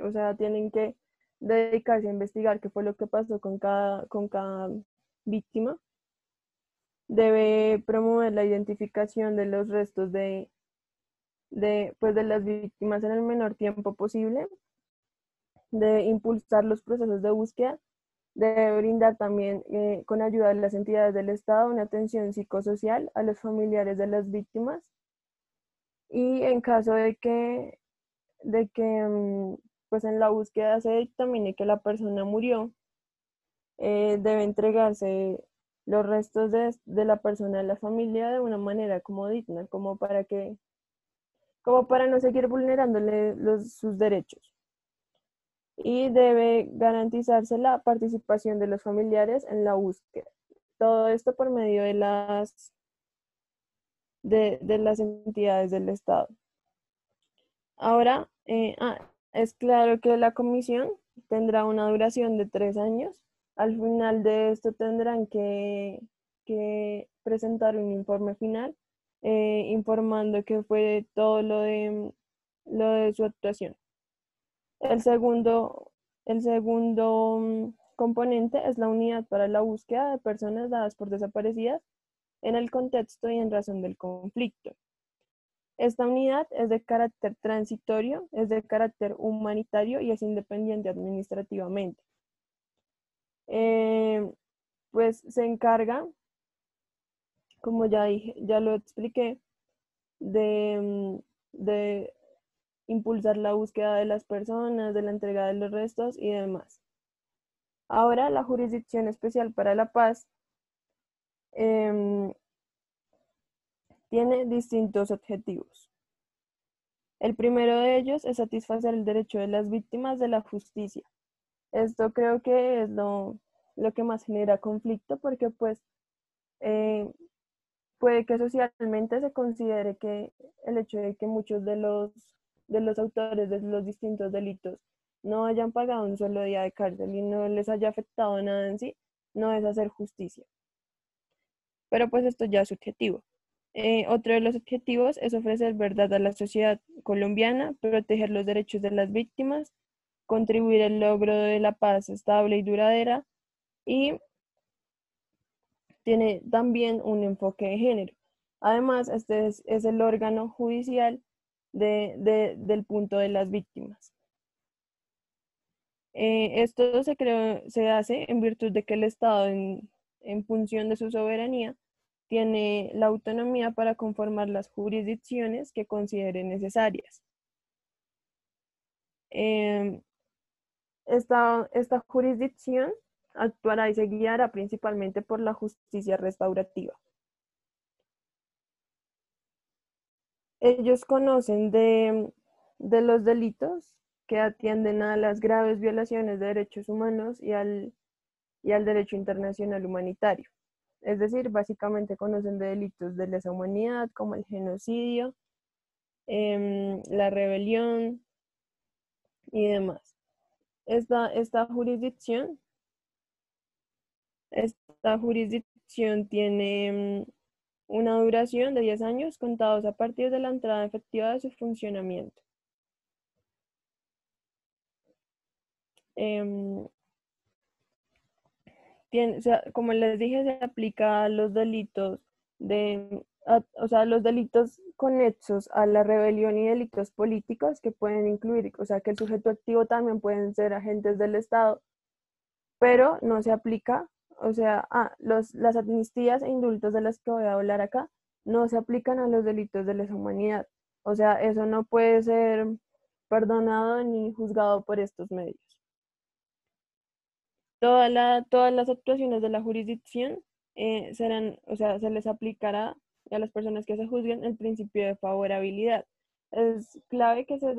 o sea, tienen que dedicarse a investigar qué fue lo que pasó con cada víctima. Debe promover la identificación de los restos pues, de las víctimas en el menor tiempo posible. Debe impulsar los procesos de búsqueda. Debe brindar también, con ayuda de las entidades del Estado, una atención psicosocial a los familiares de las víctimas. Y en caso de que pues en la búsqueda se dictamine que la persona murió, debe entregarse los restos de la persona a la familia de una manera como digna, como para no seguir vulnerándole sus derechos. Y debe garantizarse la participación de los familiares en la búsqueda. Todo esto por medio de las entidades del Estado. Ahora, es claro que la comisión tendrá una duración de 3 años. Al final de esto tendrán que presentar un informe final informando que fue todo lo de su actuación. El segundo componente es la unidad para la búsqueda de personas dadas por desaparecidas en el contexto y en razón del conflicto. Esta unidad es de carácter transitorio, es de carácter humanitario y es independiente administrativamente. Pues se encarga, como ya lo expliqué, de impulsar la búsqueda de las personas, de la entrega de los restos y demás. Ahora, la Jurisdicción Especial para la Paz tiene distintos objetivos. El primero de ellos es satisfacer el derecho de las víctimas de la justicia. Esto creo que es lo que más genera conflicto, porque pues puede que socialmente se considere que el hecho de que muchos de los autores de los distintos delitos no hayan pagado un solo día de cárcel y no les haya afectado nada en sí, no es hacer justicia. Pero pues esto ya es subjetivo. Otro de los objetivos es ofrecer verdad a la sociedad colombiana, proteger los derechos de las víctimas, contribuir al logro de la paz estable y duradera, y tiene también un enfoque de género. Además, este es el órgano judicial del punto de las víctimas. Esto se hace en virtud de que el Estado, en función de su soberanía, tiene la autonomía para conformar las jurisdicciones que considere necesarias. Esta jurisdicción actuará y se guiará principalmente por la justicia restaurativa. Ellos conocen de los delitos que atienden a las graves violaciones de derechos humanos y al derecho internacional humanitario. Es decir, básicamente conocen de delitos de lesa humanidad como el genocidio, la rebelión y demás. Esta jurisdicción tiene una duración de 10 años contados a partir de la entrada efectiva de su funcionamiento. Em, o sea, como les dije, se aplica a los delitos o sea, los delitos conexos a la rebelión y delitos políticos que pueden incluir, o sea, que el sujeto activo también pueden ser agentes del Estado, pero no se aplica, o sea, las amnistías e indultos de las que voy a hablar acá no se aplican a los delitos de lesa humanidad. O sea, eso no puede ser perdonado ni juzgado por estos medios. Todas las actuaciones de la jurisdicción serán, o sea, se les aplicará a las personas que se juzguen el principio de favorabilidad. Es clave que se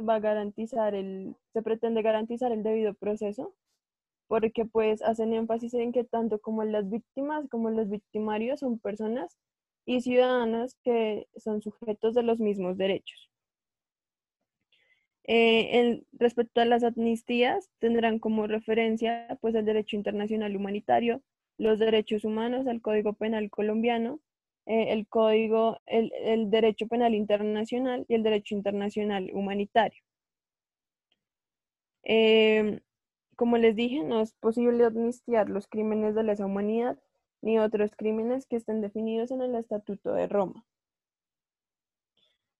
pretende garantizar el debido proceso, porque pues hacen énfasis en que tanto como las víctimas como los victimarios son personas y ciudadanas que son sujetos de los mismos derechos. Respecto a las amnistías, tendrán como referencia pues el derecho internacional humanitario, los derechos humanos, el Código Penal colombiano, el derecho penal internacional y el derecho internacional humanitario. Como les dije, no es posible amnistiar los crímenes de lesa humanidad ni otros crímenes que estén definidos en el Estatuto de Roma.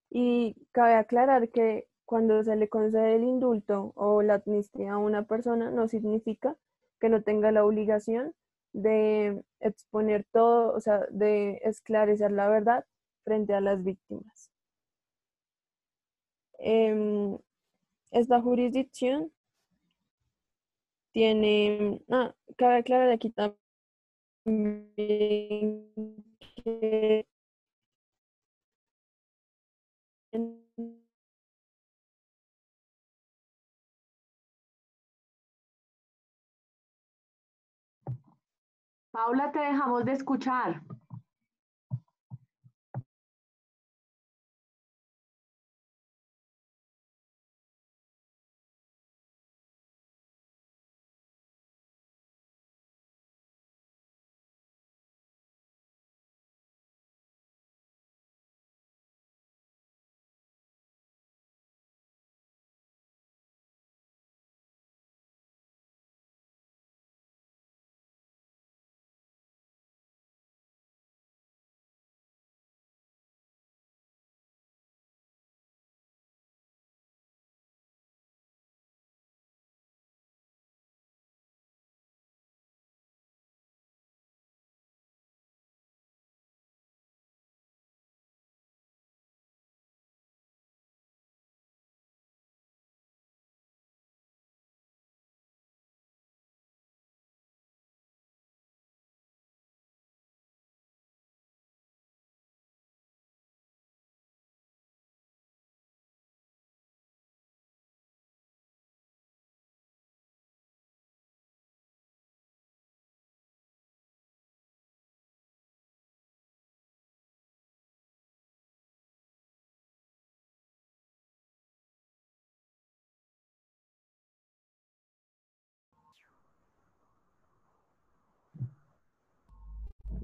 Y cabe aclarar que cuando se le concede el indulto o la amnistía a una persona, no significa que no tenga la obligación de exponer todo, o sea, de esclarecer la verdad frente a las víctimas. Esta jurisdicción cabe aclarar aquí también que Paula, te dejamos de escuchar.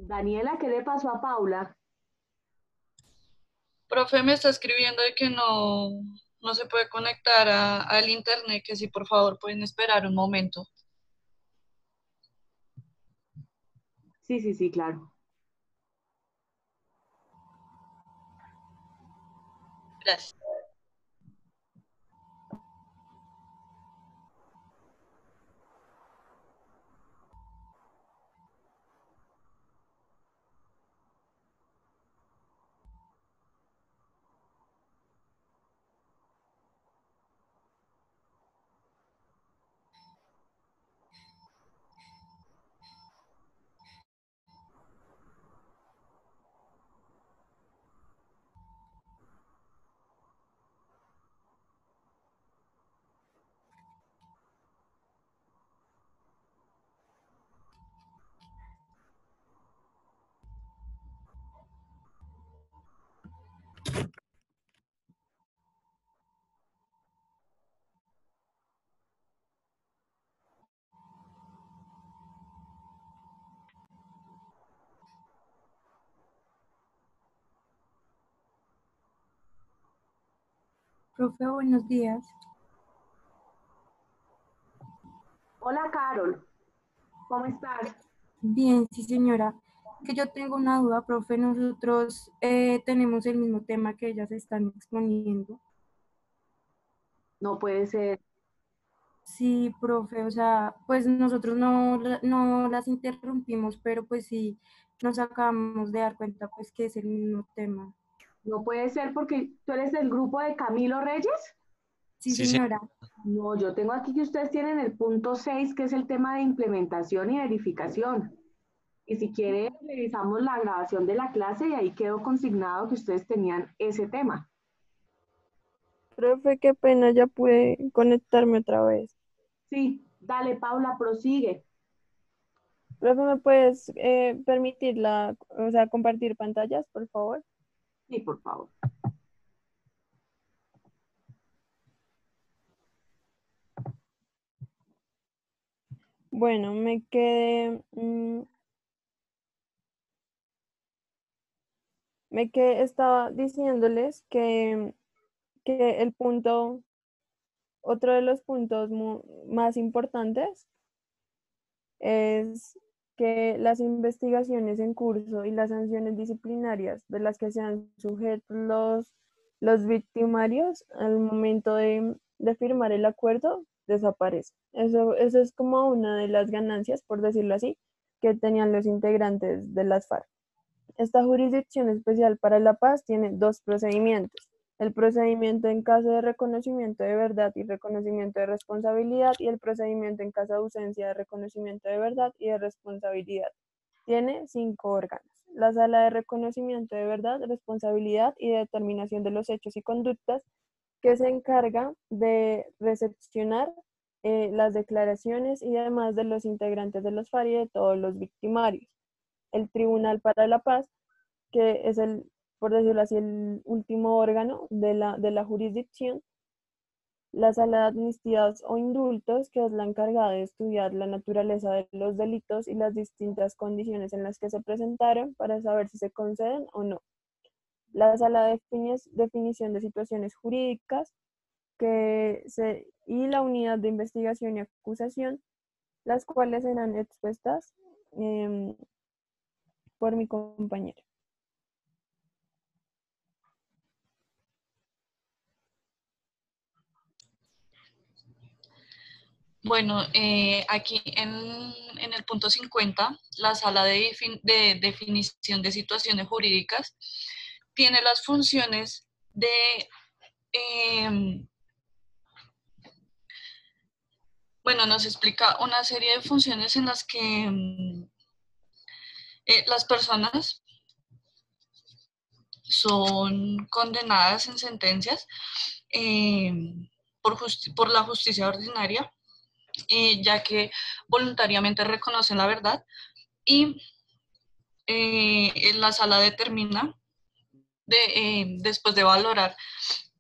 Daniela, ¿qué le pasó a Paula? Profe, me está escribiendo de que no se puede conectar al internet, que si por favor pueden esperar un momento. Sí, sí, sí, claro. Gracias. Profe, buenos días. Hola, Carol. ¿Cómo estás? Bien, sí, señora. Que yo tengo una duda, profe. Nosotros tenemos el mismo tema que ellas están exponiendo. No puede ser. Sí, profe, o sea, pues nosotros no las interrumpimos, pero pues sí nos acabamos de dar cuenta pues que es el mismo tema. No puede ser porque tú eres del grupo de Camilo Reyes. Sí, Sí, sí. señora. No, yo tengo aquí que ustedes tienen el punto 6, que es el tema de implementación y verificación. Y si quiere, revisamos la grabación de la clase y ahí quedó consignado que ustedes tenían ese tema. Profe, qué pena, ya pude conectarme otra vez. Sí, dale, Paula, prosigue. Profe, ¿me puedes permitir o sea, compartir pantallas, por favor? Sí, por favor. Bueno, me quedé, estaba diciéndoles que otro de los puntos más importantes es que las investigaciones en curso y las sanciones disciplinarias de las que sean sujetos los victimarios al momento de firmar el acuerdo desaparecen. Eso es como una de las ganancias, por decirlo así, que tenían los integrantes de las FARC. Esta Jurisdicción Especial para la Paz tiene dos procedimientos: el procedimiento en caso de reconocimiento de verdad y reconocimiento de responsabilidad, y el procedimiento en caso de ausencia de reconocimiento de verdad y de responsabilidad. Tiene 5 órganos: la Sala de Reconocimiento de Verdad, Responsabilidad y Determinación de los Hechos y Conductas, que se encarga de recepcionar las declaraciones y demás de los integrantes de los FARC y de todos los victimarios; el Tribunal para la Paz, que es por decirlo así, el último órgano de la jurisdicción; la Sala de Amnistías o Indultos, que es la encargada de estudiar la naturaleza de los delitos y las distintas condiciones en las que se presentaron para saber si se conceden o no; la Sala de Definición de Situaciones Jurídicas, y la Unidad de Investigación y Acusación, las cuales serán expuestas por mi compañera. Bueno, aquí en el punto 50, la sala de definición de situaciones jurídicas tiene las funciones de, bueno, nos explica una serie de funciones en las que las personas son condenadas en sentencias eh, por la justicia ordinaria, ya que voluntariamente reconocen la verdad y la sala determina, después de valorar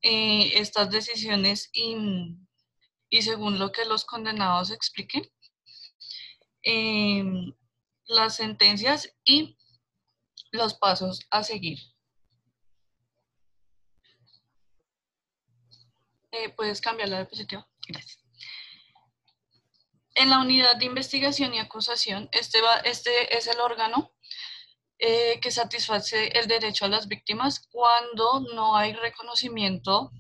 estas decisiones y según lo que los condenados expliquen, las sentencias y los pasos a seguir. ¿Puedes cambiar la diapositiva? Gracias. En la unidad de investigación y acusación, este es el órgano que satisface el derecho a las víctimas cuando no hay reconocimiento,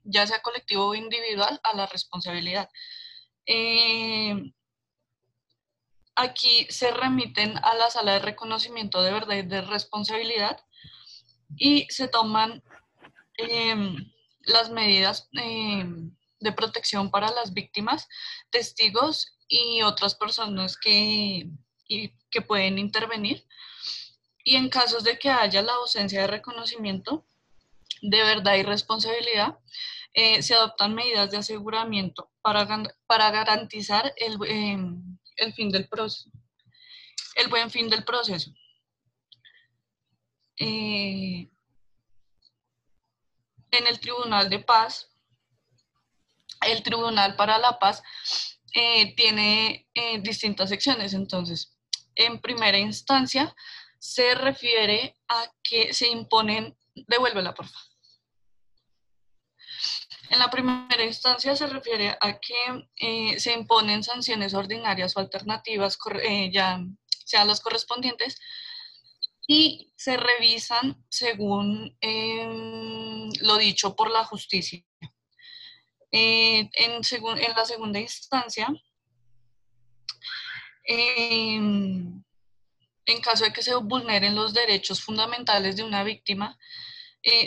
ya sea colectivo o individual, a la responsabilidad. Aquí se remiten a la sala de reconocimiento de verdad y de responsabilidad y se toman las medidas de protección para las víctimas, testigos y otras personas que pueden intervenir. Y en casos de que haya la ausencia de reconocimiento de verdad y responsabilidad, se adoptan medidas de aseguramiento para garantizar el fin del proceso, el buen fin del proceso. En el Tribunal de Paz, el Tribunal para la Paz tiene distintas secciones. Entonces, en primera instancia, se refiere a que se imponen, devuélvela por favor. En la primera instancia se refiere a que se imponen sanciones ordinarias o alternativas, ya sean las correspondientes, y se revisan según lo dicho por la justicia. En la segunda instancia, en caso de que se vulneren los derechos fundamentales de una víctima,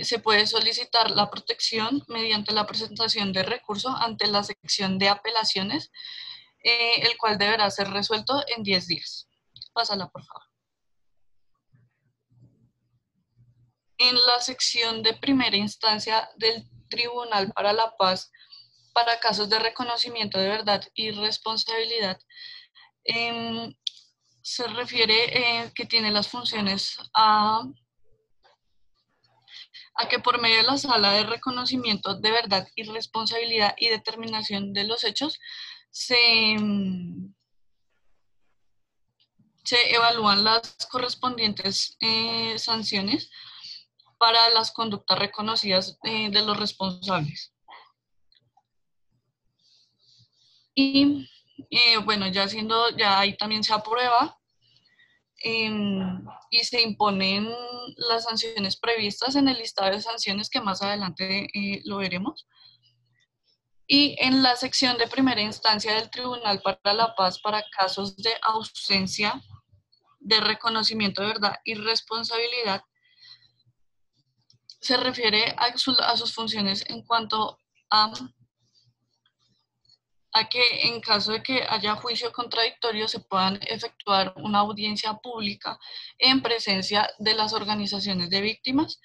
se puede solicitar la protección mediante la presentación de recurso ante la sección de apelaciones, el cual deberá ser resuelto en 10 días. Pásala, por favor. En la sección de primera instancia del Tribunal para la Paz, para casos de reconocimiento de verdad y responsabilidad, se refiere que tiene las funciones a que por medio de la sala de reconocimiento de verdad y responsabilidad y determinación de los hechos se evalúan las correspondientes sanciones para las conductas reconocidas de los responsables. Y bueno, ya ahí también se aprueba y se imponen las sanciones previstas en el listado de sanciones que más adelante lo veremos. Y en la sección de primera instancia del Tribunal para la Paz para casos de ausencia de reconocimiento de verdad y responsabilidad, se refiere a sus funciones en cuanto a que en caso de que haya juicio contradictorio se puedan efectuar una audiencia pública en presencia de las organizaciones de víctimas.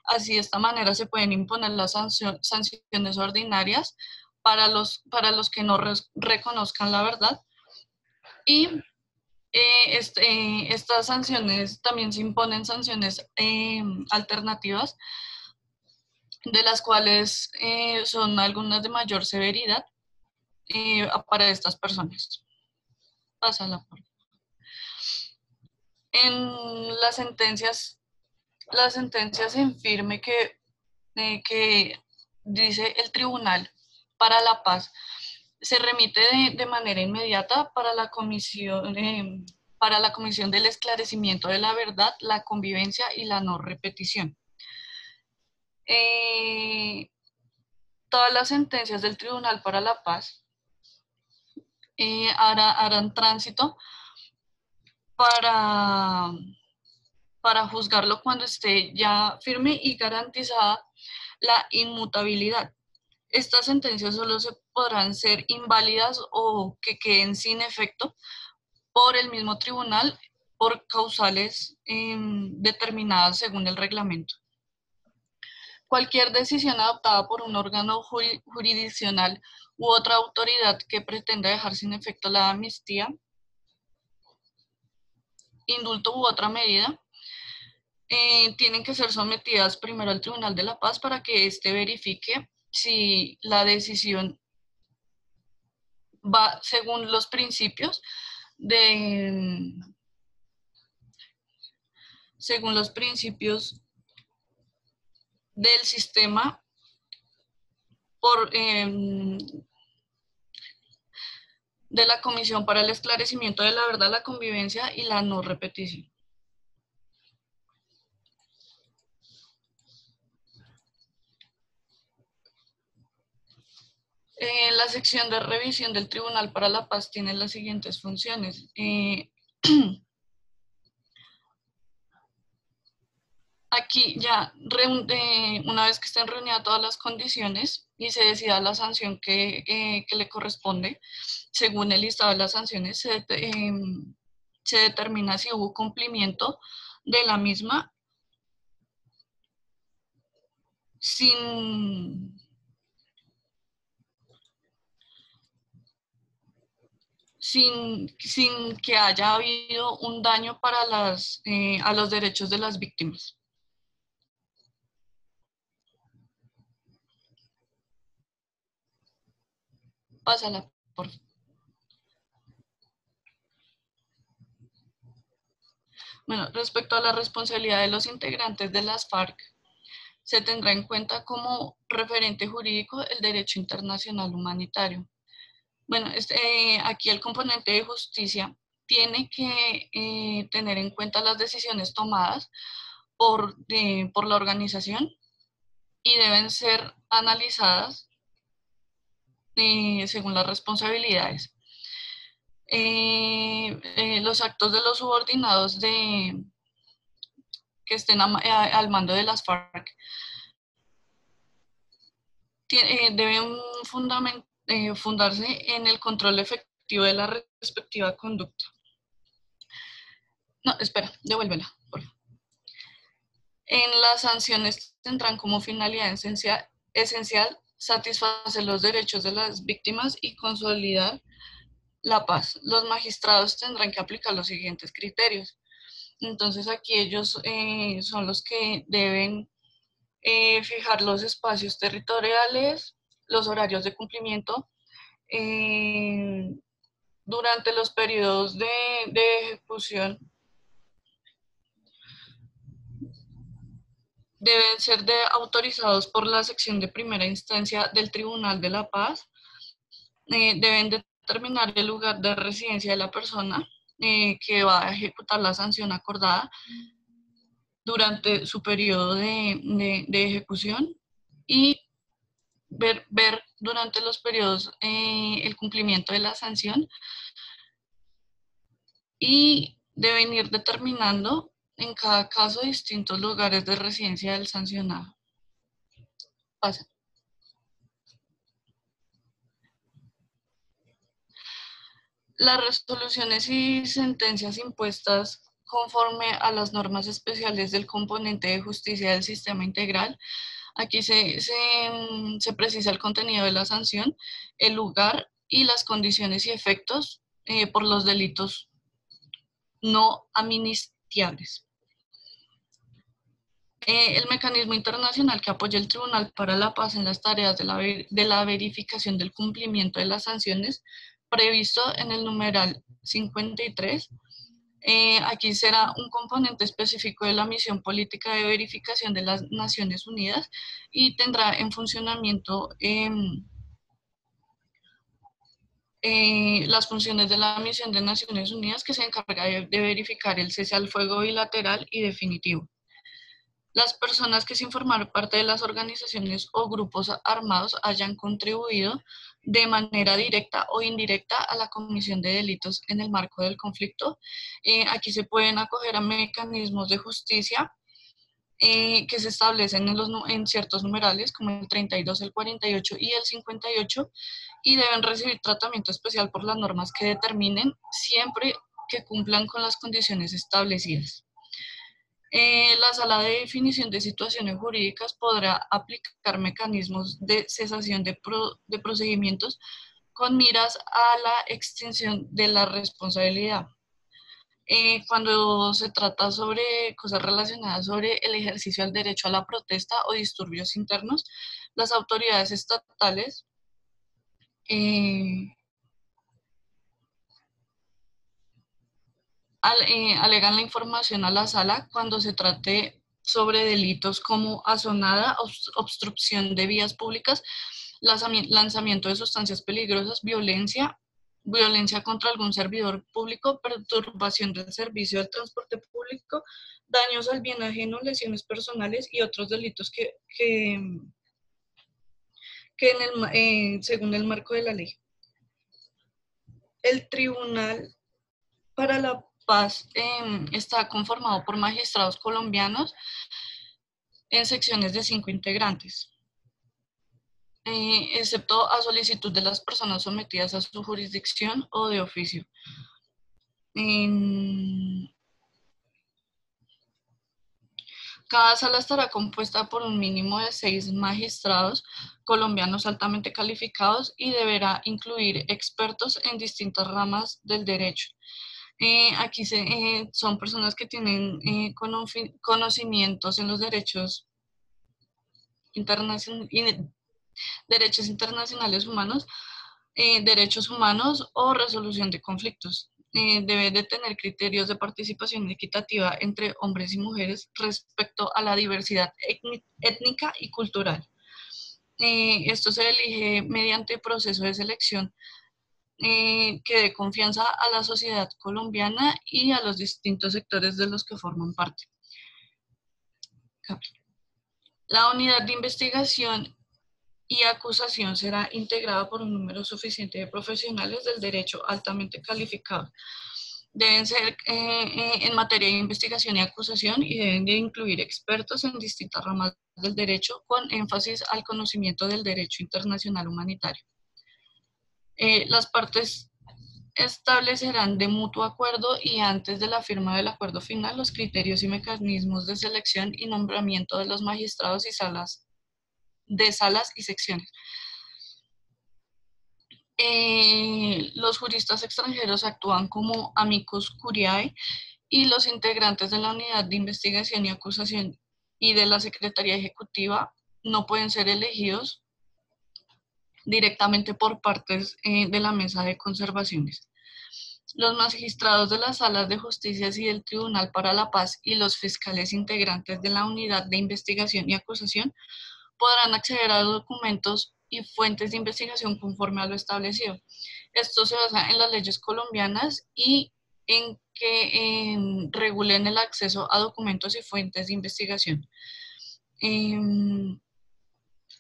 Así, de esta manera se pueden imponer las sanciones ordinarias para los que no reconozcan la verdad. Y estas sanciones, también se imponen sanciones alternativas, de las cuales son algunas de mayor severidad para estas personas. Pásala. En las sentencias en firme que dice el Tribunal para la Paz, se remite de manera inmediata para la comisión del esclarecimiento de la verdad, la convivencia y la no repetición. Todas las sentencias del Tribunal para la Paz harán tránsito para juzgarlo cuando esté ya firme y garantizada la inmutabilidad. Estas sentencias solo se podrán ser inválidas o que queden sin efecto por el mismo tribunal por causales determinadas según el reglamento. Cualquier decisión adoptada por un órgano jurisdiccional u otra autoridad que pretenda dejar sin efecto la amnistía, indulto u otra medida, tienen que ser sometidas primero al Tribunal de la Paz para que éste verifique si la decisión va según los principios del sistema de la Comisión para el Esclarecimiento de la Verdad, la Convivencia y la No Repetición. La sección de revisión del Tribunal para la Paz tiene las siguientes funciones. Aquí ya, una vez que estén reunidas todas las condiciones y se decida la sanción que le corresponde, según el listado de las sanciones, se determina si hubo cumplimiento de la misma sin que haya habido un daño para a los derechos de las víctimas. Pásala, por favor. Bueno, respecto a la responsabilidad de los integrantes de las FARC, se tendrá en cuenta como referente jurídico el derecho internacional humanitario. Bueno, aquí el componente de justicia tiene que tener en cuenta las decisiones tomadas por la organización y deben ser analizadas según las responsabilidades. Los actos de los subordinados que estén al mando de las FARC deben fundarse en el control efectivo de la respectiva conducta. No, espera, devuélvela, por favor. En las sanciones tendrán como finalidad esencial satisfacer los derechos de las víctimas y consolidar la paz. Los magistrados tendrán que aplicar los siguientes criterios. Entonces aquí ellos son los que deben fijar los espacios territoriales, los horarios de cumplimiento, durante los periodos de ejecución deben ser autorizados por la sección de primera instancia del Tribunal de la Paz, deben determinar el lugar de residencia de la persona que va a ejecutar la sanción acordada durante su periodo de ejecución y ver durante los periodos el cumplimiento de la sanción, y deben ir determinando en cada caso distintos lugares de residencia del sancionado. Pasa. Las resoluciones y sentencias impuestas conforme a las normas especiales del componente de justicia del sistema integral. Aquí se precisa el contenido de la sanción, el lugar y las condiciones y efectos por los delitos no amnistiables. El mecanismo internacional que apoya el Tribunal para la Paz en las tareas de la verificación del cumplimiento de las sanciones previsto en el numeral 53. Aquí será un componente específico de la misión política de verificación de las Naciones Unidas y tendrá en funcionamiento las funciones de la misión de Naciones Unidas, que se encarga de verificar el cese al fuego bilateral y definitivo. Las personas que sin formar parte de las organizaciones o grupos armados hayan contribuido de manera directa o indirecta a la comisión de delitos en el marco del conflicto. Aquí se pueden acoger a mecanismos de justicia que se establecen en ciertos numerales, como el 32, el 48 y el 58, y deben recibir tratamiento especial por las normas que determinen, siempre que cumplan con las condiciones establecidas. La Sala de Definición de Situaciones Jurídicas podrá aplicar mecanismos de cesación de procedimientos con miras a la extinción de la responsabilidad. Cuando se trata sobre cosas relacionadas sobre el ejercicio del derecho a la protesta o disturbios internos, las autoridades estatales alegan la información a la sala cuando se trate sobre delitos como asonada, obstrucción de vías públicas, lanzamiento de sustancias peligrosas, violencia contra algún servidor público, perturbación del servicio del transporte público, daños al bien ajeno, lesiones personales y otros delitos según el marco de la ley. El Tribunal para la Paz está conformado por magistrados colombianos en secciones de 5 integrantes, excepto a solicitud de las personas sometidas a su jurisdicción o de oficio. Cada sala estará compuesta por un mínimo de 6 magistrados colombianos altamente calificados y deberá incluir expertos en distintas ramas del derecho. Aquí son personas que tienen conocimientos en los derechos internacionales humanos, derechos humanos o resolución de conflictos. debe de tener criterios de participación equitativa entre hombres y mujeres respecto a la diversidad étnica y cultural. Esto se elige mediante proceso de selección que dé confianza a la sociedad colombiana y a los distintos sectores de los que forman parte. La unidad de investigación y acusación será integrada por un número suficiente de profesionales del derecho altamente calificados. Deben ser en materia de investigación y acusación y deben de incluir expertos en distintas ramas del derecho con énfasis al conocimiento del derecho internacional humanitario. Las partes establecerán de mutuo acuerdo y antes de la firma del acuerdo final los criterios y mecanismos de selección y nombramiento de los magistrados y salas y secciones. Los juristas extranjeros actúan como amicus curiae y los integrantes de la unidad de investigación y acusación y de la Secretaría Ejecutiva no pueden ser elegidos directamente por partes de la mesa de conservaciones. Los magistrados de las salas de justicia y del Tribunal para la Paz y los fiscales integrantes de la unidad de investigación y acusación podrán acceder a documentos y fuentes de investigación conforme a lo establecido. Esto se basa en las leyes colombianas y en que regulen el acceso a documentos y fuentes de investigación.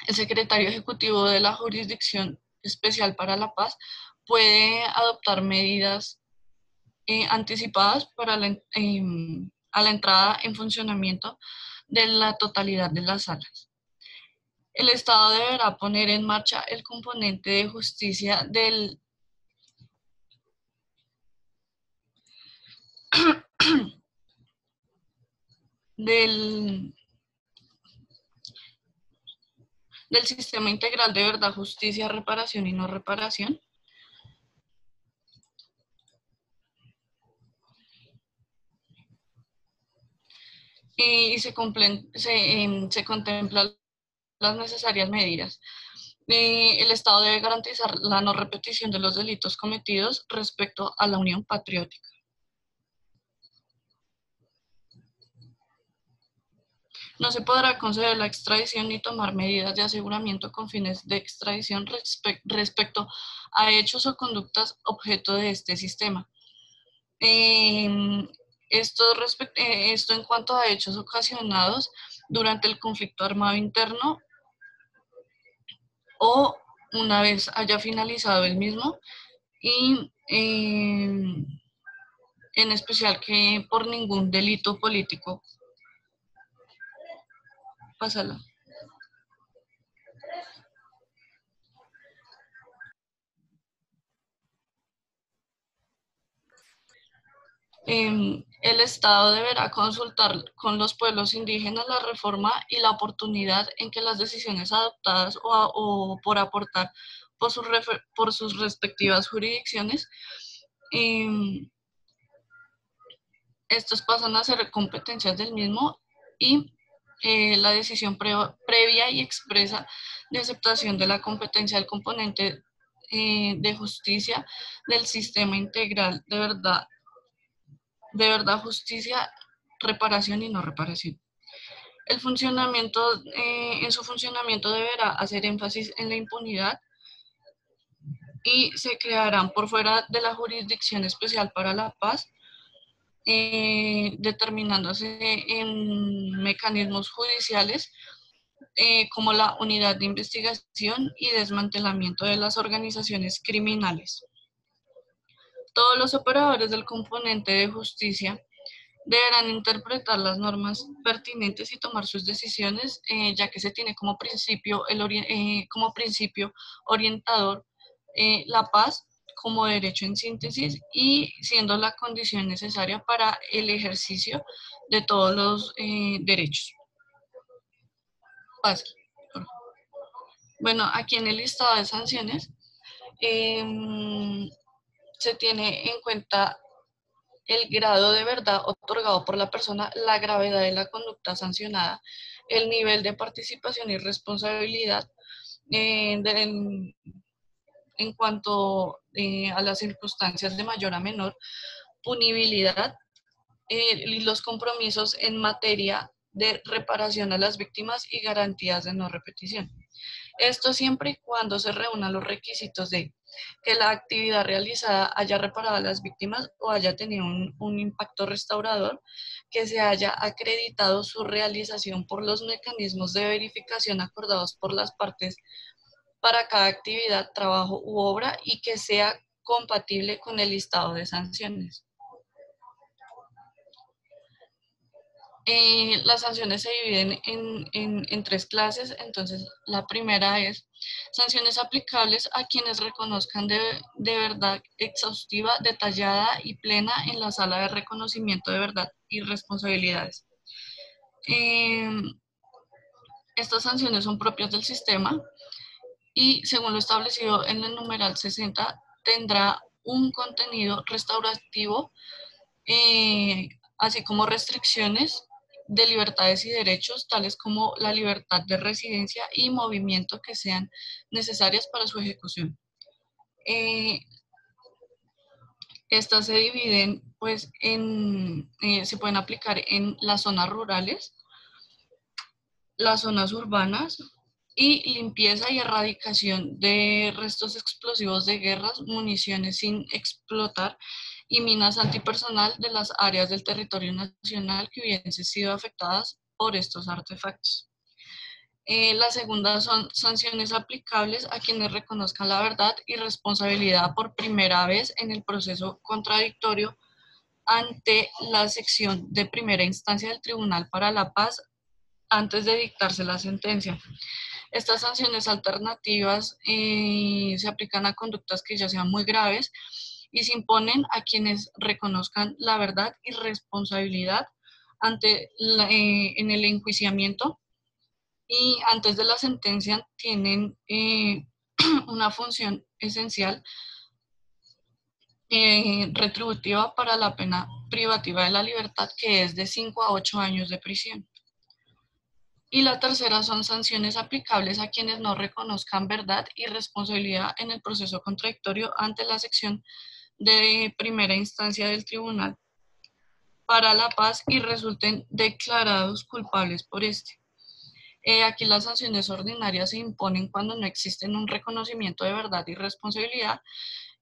El secretario ejecutivo de la Jurisdicción Especial para la Paz puede adoptar medidas anticipadas para a la entrada en funcionamiento de la totalidad de las salas. El Estado deberá poner en marcha el componente de justicia del sistema integral de verdad, justicia, reparación y no reparación. Y se contemplan las necesarias medidas. El Estado debe garantizar la no repetición de los delitos cometidos respecto a la unión patriótica. No se podrá conceder la extradición ni tomar medidas de aseguramiento con fines de extradición respecto a hechos o conductas objeto de este sistema. Esto en cuanto a hechos ocasionados durante el conflicto armado interno o una vez haya finalizado el mismo y en especial que por ningún delito político. Pásala. El Estado deberá consultar con los pueblos indígenas la reforma y la oportunidad en que las decisiones adoptadas o por aportar por sus respectivas jurisdicciones, estos pasan a ser competencias del mismo y la decisión previa y expresa de aceptación de la competencia del componente de justicia del sistema integral de verdad, justicia, reparación y no reparación. En su funcionamiento deberá hacer énfasis en la impunidad y se crearán por fuera de la Jurisdicción Especial para la Paz, determinándose en mecanismos judiciales como la unidad de investigación y desmantelamiento de las organizaciones criminales. Todos los operadores del componente de justicia deberán interpretar las normas pertinentes y tomar sus decisiones, ya que se tiene como principio orientador la paz como derecho en síntesis y siendo la condición necesaria para el ejercicio de todos los derechos. Paz. Bueno, aquí en el listado de sanciones se tiene en cuenta el grado de verdad otorgado por la persona, la gravedad de la conducta sancionada, el nivel de participación y responsabilidad en en cuanto a las circunstancias de mayor a menor punibilidad y los compromisos en materia de reparación a las víctimas y garantías de no repetición. Esto siempre y cuando se reúnan los requisitos de que la actividad realizada haya reparado a las víctimas o haya tenido un impacto restaurador, que se haya acreditado su realización por los mecanismos de verificación acordados por las partes para cada actividad, trabajo u obra y que sea compatible con el listado de sanciones. Las sanciones se dividen en tres clases. Entonces, la primera es sanciones aplicables a quienes reconozcan de verdad exhaustiva, detallada y plena en la sala de reconocimiento de verdad y responsabilidades. Estas sanciones son propias del sistema y, según lo establecido en el numeral 60, tendrá un contenido restaurativo, así como restricciones de libertades y derechos, tales como la libertad de residencia y movimiento que sean necesarias para su ejecución. Estas se dividen, pues, se pueden aplicar en las zonas rurales, las zonas urbanas y limpieza y erradicación de restos explosivos de guerras, municiones sin explotar y minas antipersonal de las áreas del territorio nacional que hubiesen sido afectadas por estos artefactos. La segunda son sanciones aplicables a quienes reconozcan la verdad y responsabilidad por primera vez en el proceso contradictorio ante la sección de primera instancia del Tribunal para la Paz antes de dictarse la sentencia. Estas sanciones alternativas se aplican a conductas que ya sean muy graves y se imponen a quienes reconozcan la verdad y responsabilidad en el enjuiciamiento y antes de la sentencia tienen una función esencial retributiva para la pena privativa de la libertad, que es de 5 a 8 años de prisión. Y la tercera son sanciones aplicables a quienes no reconozcan verdad y responsabilidad en el proceso contradictorio ante la sección de primera instancia del Tribunal para la Paz y resulten declarados culpables por este. Aquí las sanciones ordinarias se imponen cuando no existen un reconocimiento de verdad y responsabilidad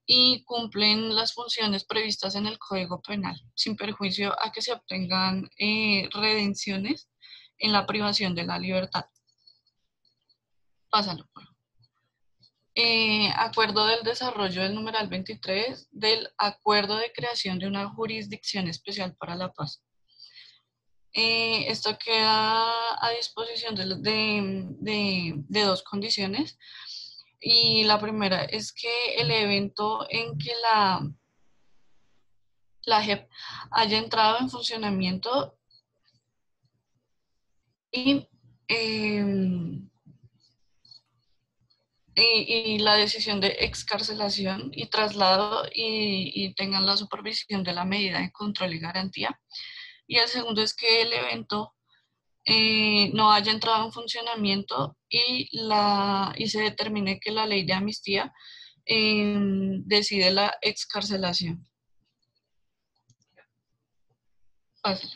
y cumplen las funciones previstas en el Código Penal, sin perjuicio a que se obtengan redenciones en la privación de la libertad. Pásalo, por favor. Acuerdo del desarrollo del numeral 23 del Acuerdo de creación de una jurisdicción especial para la paz. Esto queda a disposición de dos condiciones. Y la primera es que el evento en que la JEP haya entrado en funcionamiento y la decisión de excarcelación y traslado y tengan la supervisión de la medida de control y garantía. Y el segundo es que el evento no haya entrado en funcionamiento y se determine que la ley de amnistía decide la excarcelación. Pásale.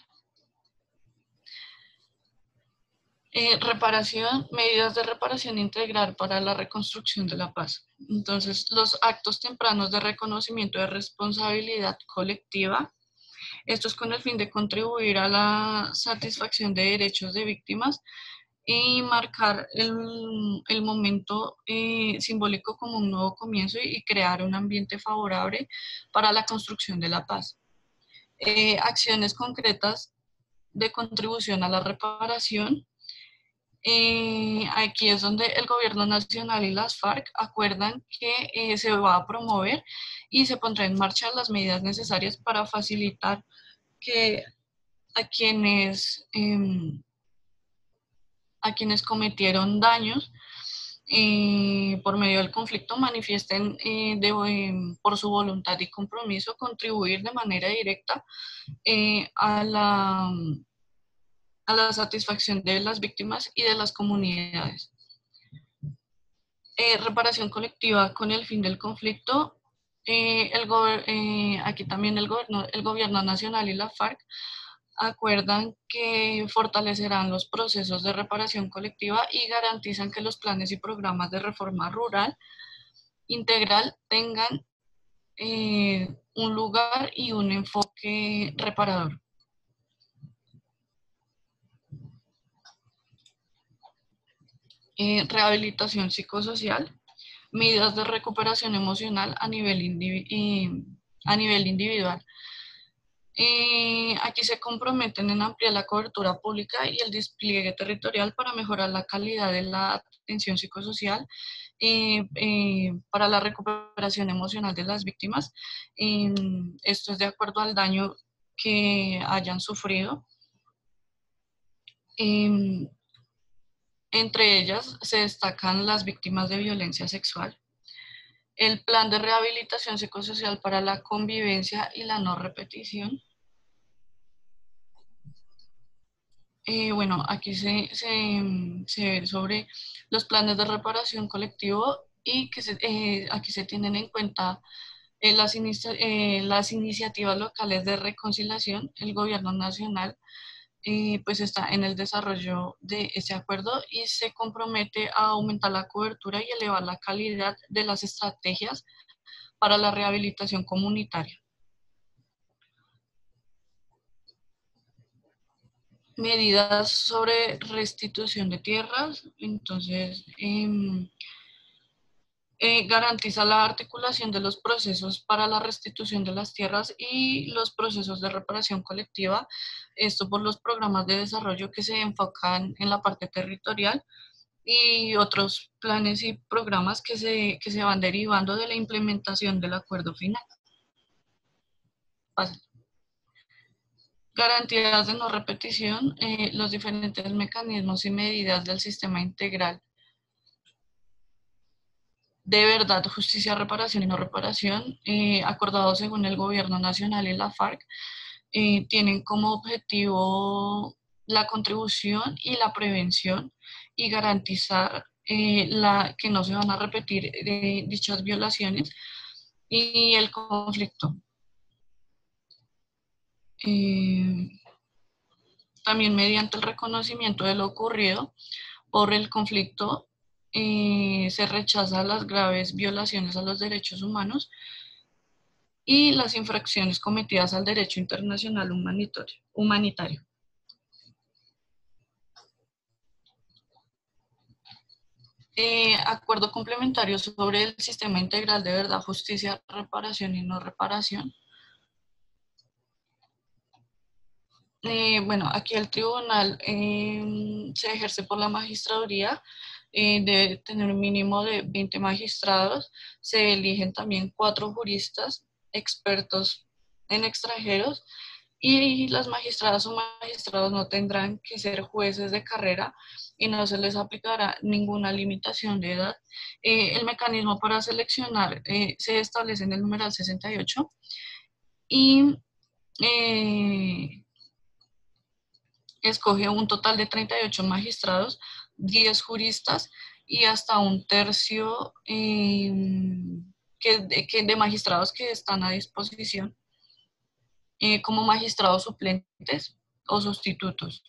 Reparación, medidas de reparación integral para la reconstrucción de la paz. Entonces, los actos tempranos de reconocimiento de responsabilidad colectiva, esto es con el fin de contribuir a la satisfacción de derechos de víctimas y marcar el momento simbólico como un nuevo comienzo y crear un ambiente favorable para la construcción de la paz. Acciones concretas de contribución a la reparación. Aquí es donde el gobierno nacional y las FARC acuerdan que se va a promover y se pondrá en marcha las medidas necesarias para facilitar que a quienes cometieron daños por medio del conflicto manifiesten por su voluntad y compromiso contribuir de manera directa a la satisfacción de las víctimas y de las comunidades. reparación colectiva con el fin del conflicto. Aquí también el gobierno nacional y la FARC acuerdan que fortalecerán los procesos de reparación colectiva y garantizan que los planes y programas de reforma rural integral tengan un lugar y un enfoque reparador. Rehabilitación psicosocial, medidas de recuperación emocional a nivel individual. Aquí se comprometen en ampliar la cobertura pública y el despliegue territorial para mejorar la calidad de la atención psicosocial, para la recuperación emocional de las víctimas. Esto es de acuerdo al daño que hayan sufrido. Entre ellas se destacan las víctimas de violencia sexual, el plan de rehabilitación psicosocial para la convivencia y la no repetición. Bueno, aquí se ve sobre los planes de reparación colectivo y que aquí se tienen en cuenta las iniciativas locales de reconciliación. El gobierno nacional pues está en el desarrollo de ese acuerdo y se compromete a aumentar la cobertura y elevar la calidad de las estrategias para la rehabilitación comunitaria. Medidas sobre restitución de tierras. Entonces, garantiza la articulación de los procesos para la restitución de las tierras y los procesos de reparación colectiva, esto por los programas de desarrollo que se enfocan en la parte territorial y otros planes y programas que se van derivando de la implementación del acuerdo final. Pasa. Garantías de no repetición, los diferentes mecanismos y medidas del sistema integral de verdad, justicia, reparación y no reparación, acordados según el gobierno nacional y la FARC, tienen como objetivo la contribución y la prevención y garantizar que no se van a repetir dichas violaciones y el conflicto. También mediante el reconocimiento de lo ocurrido por el conflicto, se rechazan las graves violaciones a los derechos humanos y las infracciones cometidas al derecho internacional humanitario. Acuerdo complementario sobre el sistema integral de verdad, justicia, reparación y no reparación. Bueno, aquí el tribunal se ejerce por la magistraduría, debe tener un mínimo de 20 magistrados, se eligen también 4 juristas expertos en extranjeros y las magistradas o magistrados no tendrán que ser jueces de carrera y no se les aplicará ninguna limitación de edad. El mecanismo para seleccionar se establece en el numeral 68 y escoge un total de 38 magistrados, 10 juristas y hasta un tercio de magistrados que están a disposición como magistrados suplentes o sustitutos.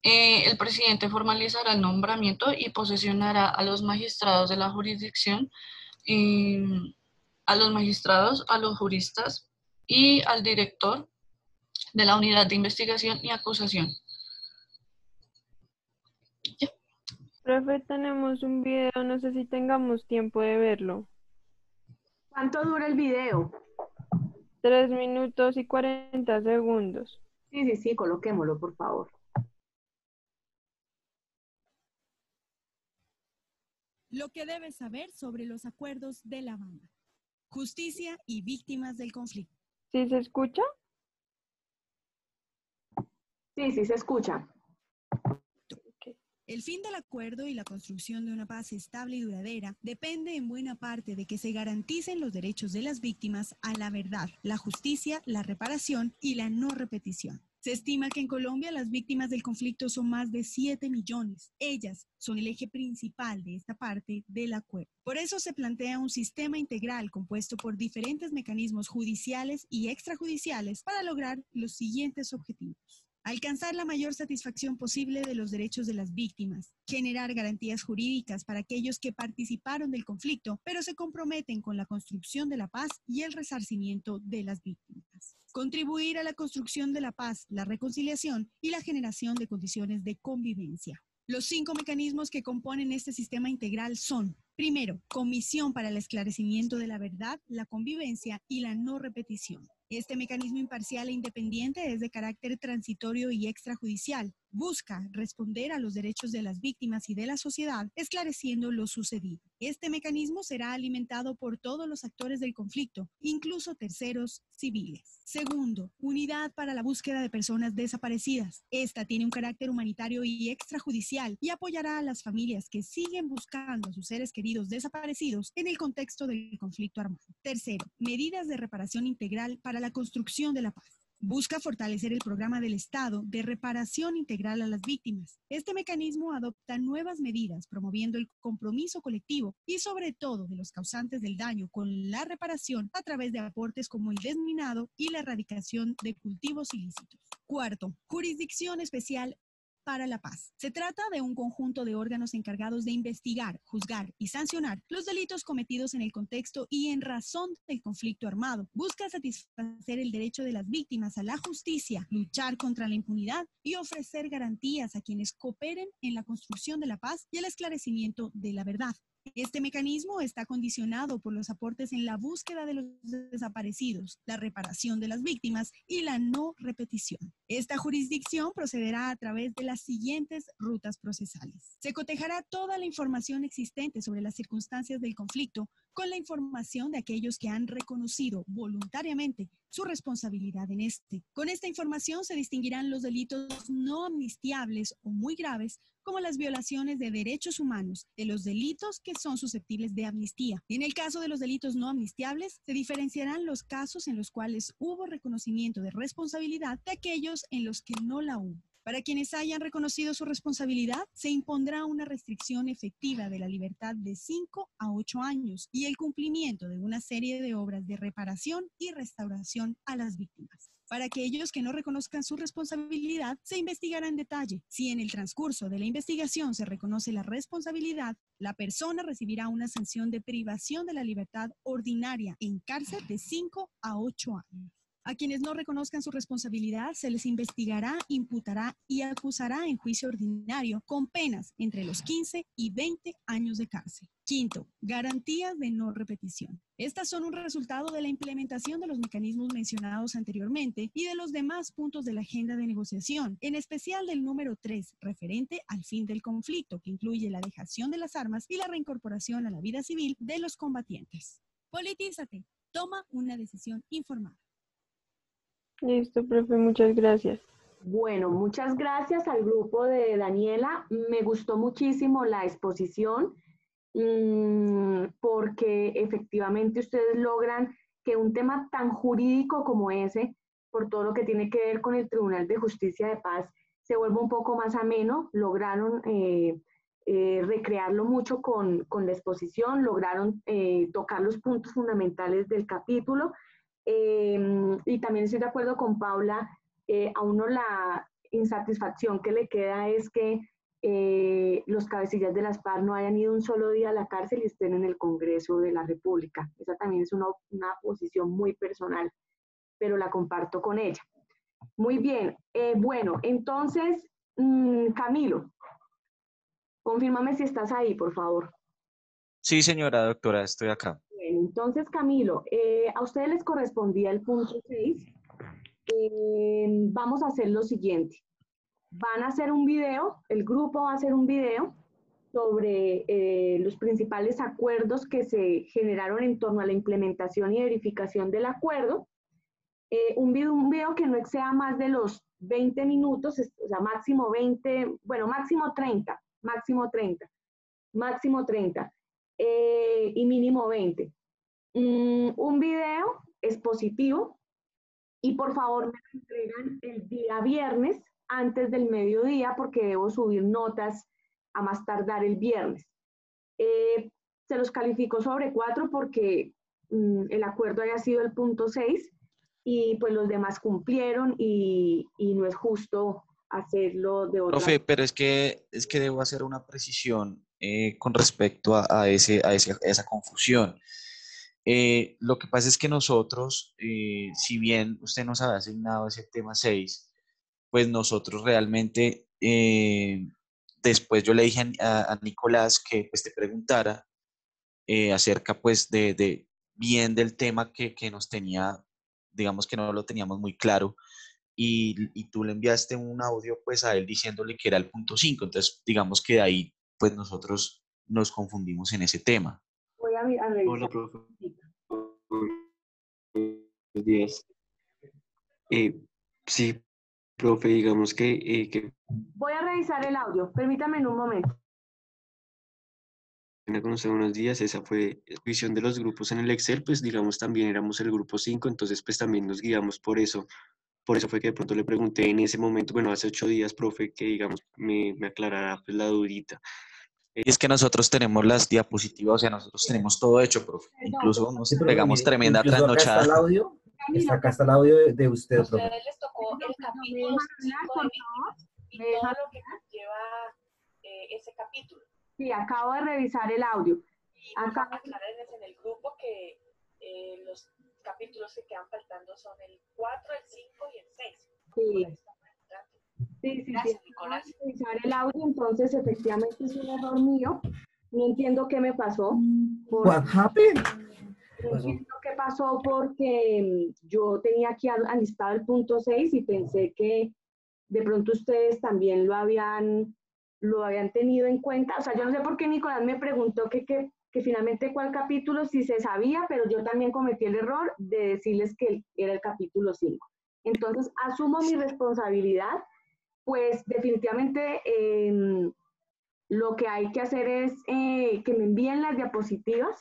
El presidente formalizará el nombramiento y posesionará a los magistrados de la jurisdicción, a los magistrados, a los juristas y al director de la unidad de investigación y acusación. ¿Ya? Profe, tenemos un video, no sé si tengamos tiempo de verlo. ¿Cuánto dura el video? 3 minutos y 40 segundos. Sí, coloquémoslo, por favor. Lo que debes saber sobre los acuerdos de La Habana. Justicia y víctimas del conflicto. ¿Sí se escucha? Sí, se escucha. El fin del acuerdo y la construcción de una paz estable y duradera depende en buena parte de que se garanticen los derechos de las víctimas a la verdad, la justicia, la reparación y la no repetición. Se estima que en Colombia las víctimas del conflicto son más de 7 millones. Ellas son el eje principal de esta parte del acuerdo. Por eso se plantea un sistema integral compuesto por diferentes mecanismos judiciales y extrajudiciales para lograr los siguientes objetivos. Alcanzar la mayor satisfacción posible de los derechos de las víctimas, generar garantías jurídicas para aquellos que participaron del conflicto, pero se comprometen con la construcción de la paz y el resarcimiento de las víctimas. Contribuir a la construcción de la paz, la reconciliación y la generación de condiciones de convivencia. Los 5 mecanismos que componen este sistema integral son: primero, Comisión para el Esclarecimiento de la Verdad, la Convivencia y la No Repetición. Este mecanismo imparcial e independiente es de carácter transitorio y extrajudicial. Busca responder a los derechos de las víctimas y de la sociedad, esclareciendo lo sucedido. Este mecanismo será alimentado por todos los actores del conflicto, incluso terceros civiles. Segundo, Unidad para la Búsqueda de Personas Desaparecidas. Esta tiene un carácter humanitario y extrajudicial y apoyará a las familias que siguen buscando a sus seres queridos desaparecidos en el contexto del conflicto armado. Tercero, Medidas de reparación integral para la construcción de la paz. Busca fortalecer el programa del Estado de reparación integral a las víctimas. Este mecanismo adopta nuevas medidas promoviendo el compromiso colectivo y sobre todo de los causantes del daño con la reparación a través de aportes como el desminado y la erradicación de cultivos ilícitos. Cuarto, Jurisdicción Especial para la Paz. Se trata de un conjunto de órganos encargados de investigar, juzgar y sancionar los delitos cometidos en el contexto y en razón del conflicto armado. Busca satisfacer el derecho de las víctimas a la justicia, luchar contra la impunidad y ofrecer garantías a quienes cooperen en la construcción de la paz y el esclarecimiento de la verdad. Este mecanismo está condicionado por los aportes en la búsqueda de los desaparecidos, la reparación de las víctimas y la no repetición. Esta jurisdicción procederá a través de las siguientes rutas procesales. Se cotejará toda la información existente sobre las circunstancias del conflicto con la información de aquellos que han reconocido voluntariamente su responsabilidad en este. Con esta información se distinguirán los delitos no amnistiables o muy graves, como las violaciones de derechos humanos, de los delitos que son susceptibles de amnistía. En el caso de los delitos no amnistiables, se diferenciarán los casos en los cuales hubo reconocimiento de responsabilidad de aquellos en los que no la hubo. Para quienes hayan reconocido su responsabilidad, se impondrá una restricción efectiva de la libertad de 5 a 8 años y el cumplimiento de una serie de obras de reparación y restauración a las víctimas. Para aquellos que no reconozcan su responsabilidad, se investigará en detalle. Si en el transcurso de la investigación se reconoce la responsabilidad, la persona recibirá una sanción de privación de la libertad ordinaria en cárcel de 5 a 8 años. A quienes no reconozcan su responsabilidad, se les investigará, imputará y acusará en juicio ordinario con penas entre los 15 y 20 años de cárcel. Quinto, garantías de no repetición. Estas son un resultado de la implementación de los mecanismos mencionados anteriormente y de los demás puntos de la agenda de negociación, en especial del número 3, referente al fin del conflicto, que incluye la dejación de las armas y la reincorporación a la vida civil de los combatientes. Politízate, toma una decisión informada. Listo, profe, muchas gracias. Bueno, muchas gracias al grupo de Daniela. Me gustó muchísimo la exposición porque efectivamente ustedes logran que un tema tan jurídico como ese, por todo lo que tiene que ver con el Tribunal de Justicia de Paz, se vuelva un poco más ameno. Lograron recrearlo mucho con la exposición, lograron tocar los puntos fundamentales del capítulo. Y también estoy de acuerdo con Paula, a uno la insatisfacción que le queda es que los cabecillas de las FARC no hayan ido un solo día a la cárcel y estén en el Congreso de la República. Esa también es una posición muy personal, pero la comparto con ella. Muy bien, bueno, entonces, Camilo, confírmame si estás ahí, por favor. Sí, señora doctora, estoy acá. Bueno, entonces, Camilo, a ustedes les correspondía el punto 6. Vamos a hacer lo siguiente. Van a hacer un video, el grupo va a hacer un video sobre los principales acuerdos que se generaron en torno a la implementación y verificación del acuerdo. Un video que no exceda más de los 20 minutos, o sea, máximo 20, bueno, máximo 30, y mínimo 20. Un video expositivo y por favor me lo entregan el día viernes antes del mediodía porque debo subir notas a más tardar el viernes. Se los califico sobre 4 porque el acuerdo haya sido el punto 6 y pues los demás cumplieron y no es justo hacerlo de otra Profe, manera. pero es que debo hacer una precisión con respecto a esa confusión. Lo que pasa es que nosotros, si bien usted nos había asignado ese tema 6, pues nosotros realmente, después yo le dije a Nicolás que pues te preguntara acerca pues de bien del tema que nos tenía, digamos que no lo teníamos muy claro, y tú le enviaste un audio pues a él diciéndole que era el punto 5. Entonces digamos que de ahí pues nosotros nos confundimos en ese tema. Voy a revisar. Hola, profe. Buenos días. Sí, profe, digamos que Voy a revisar el audio, permítame en un momento. con usted unos días, esa fue visión de los grupos en el Excel, pues digamos también éramos el grupo 5, entonces pues también nos guiamos por eso fue que de pronto le pregunté en ese momento, bueno, hace 8 días, profe, que digamos me aclarara pues la dudita. Y es que nosotros tenemos las diapositivas, o sea, nosotros tenemos todo hecho, profe. Incluso nos pegamos tremenda Incluso acá está trasnochada. el audio. Acá está el audio de usted, A profe. ustedes les tocó el capítulo 5 de víctimas y todo lo que conlleva ese capítulo. Sí, acabo de revisar el audio. Y aclararles en el grupo que los capítulos que quedan faltando son el 4, el 5 y el 6. Sí. Sí, Gracias, Nicolás. Acabo de revisar el audio, entonces efectivamente es un error mío. No entiendo qué me pasó. What happened? No entiendo qué pasó porque yo tenía aquí alistado el punto 6 y pensé que de pronto ustedes también lo habían tenido en cuenta. O sea, yo no sé por qué Nicolás me preguntó que finalmente cuál capítulo, si se sabía, pero yo también cometí el error de decirles que era el capítulo 5. Entonces, asumo mi responsabilidad, pues definitivamente lo que hay que hacer es que me envíen las diapositivas,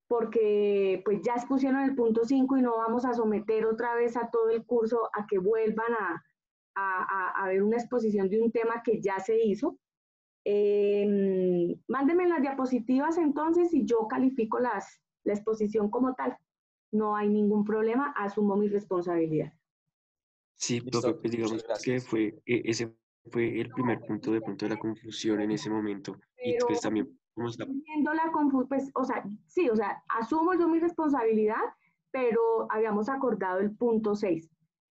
porque pues ya expusieron el punto 5 y no vamos a someter otra vez a todo el curso a que vuelvan a ver una exposición de un tema que ya se hizo. Mándenme las diapositivas entonces y yo califico la exposición como tal. No hay ningún problema, asumo mi responsabilidad. Sí, profe, pues digamos que ese fue el primer punto de pronto de la confusión en ese momento. Y Pero pues también como está viendo la confusión, pues, o sea, sí, o sea, asumo yo mi responsabilidad, pero habíamos acordado el punto 6.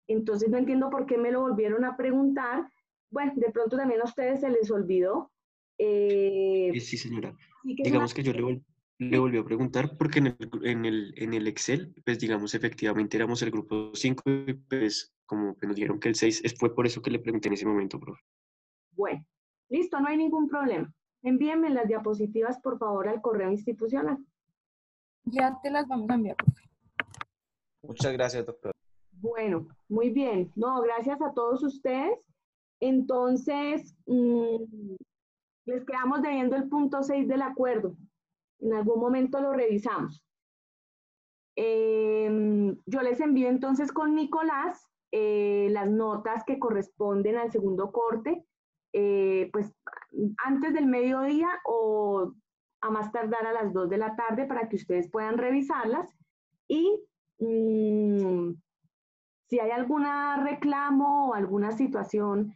Entonces no entiendo por qué me lo volvieron a preguntar. Bueno, de pronto también a ustedes se les olvidó. sí, señora. Sí que es Digamos que yo le volví a preguntar porque en el Excel, pues digamos, efectivamente éramos el grupo 5 y pues como que nos dijeron que el 6, fue por eso que le pregunté en ese momento, profe. Bueno, listo, no hay ningún problema. Envíenme las diapositivas, por favor, al correo institucional. Ya te las vamos a enviar, profe. Muchas gracias, doctor. Bueno, muy bien. No, gracias a todos ustedes. Entonces, les quedamos debiendo el punto 6 del acuerdo. En algún momento lo revisamos. Yo les envío entonces con Nicolás las notas que corresponden al segundo corte, pues antes del mediodía o a más tardar a las 2 de la tarde para que ustedes puedan revisarlas. Y si hay algún reclamo o alguna situación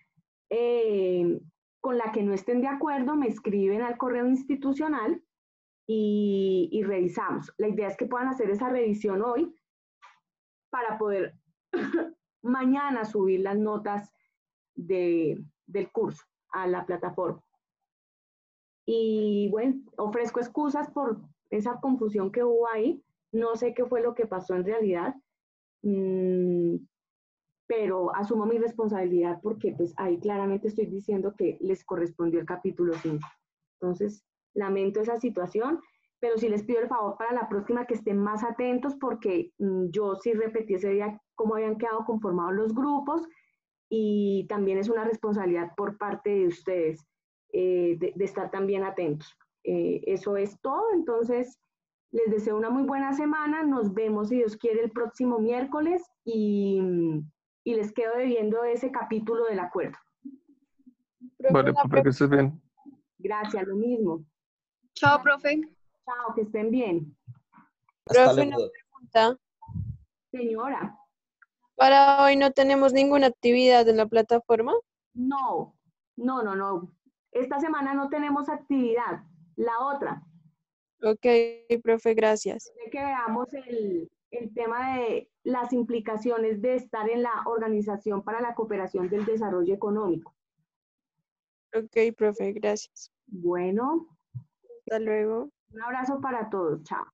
con la que no estén de acuerdo, me escriben al correo institucional y revisamos. La idea es que puedan hacer esa revisión hoy para poder mañana subir las notas del curso a la plataforma. Y bueno, ofrezco excusas por esa confusión que hubo ahí. No sé qué fue lo que pasó en realidad, pero asumo mi responsabilidad porque pues ahí claramente estoy diciendo que les correspondió el capítulo 5. Entonces, lamento esa situación, pero sí les pido el favor para la próxima que estén más atentos porque yo sí repetí ese día cómo habían quedado conformados los grupos y también es una responsabilidad por parte de ustedes de estar también atentos. Eso es todo, entonces Les deseo una muy buena semana. Nos vemos, si Dios quiere, el próximo miércoles y les quedo debiendo ese capítulo del acuerdo. Vale, profe, que estés bien. Gracias, lo mismo. Chao, profe. Chao, que estén bien. Hasta Profe, luego. una pregunta. Señora. ¿Para hoy no tenemos ninguna actividad en la plataforma? No. Esta semana no tenemos actividad. La otra. Ok, profe, gracias. De que veamos el tema de las implicaciones de estar en la Organización para la Cooperación del Desarrollo Económico. Ok, profe, gracias. Bueno. Hasta luego. Un abrazo para todos. Chao.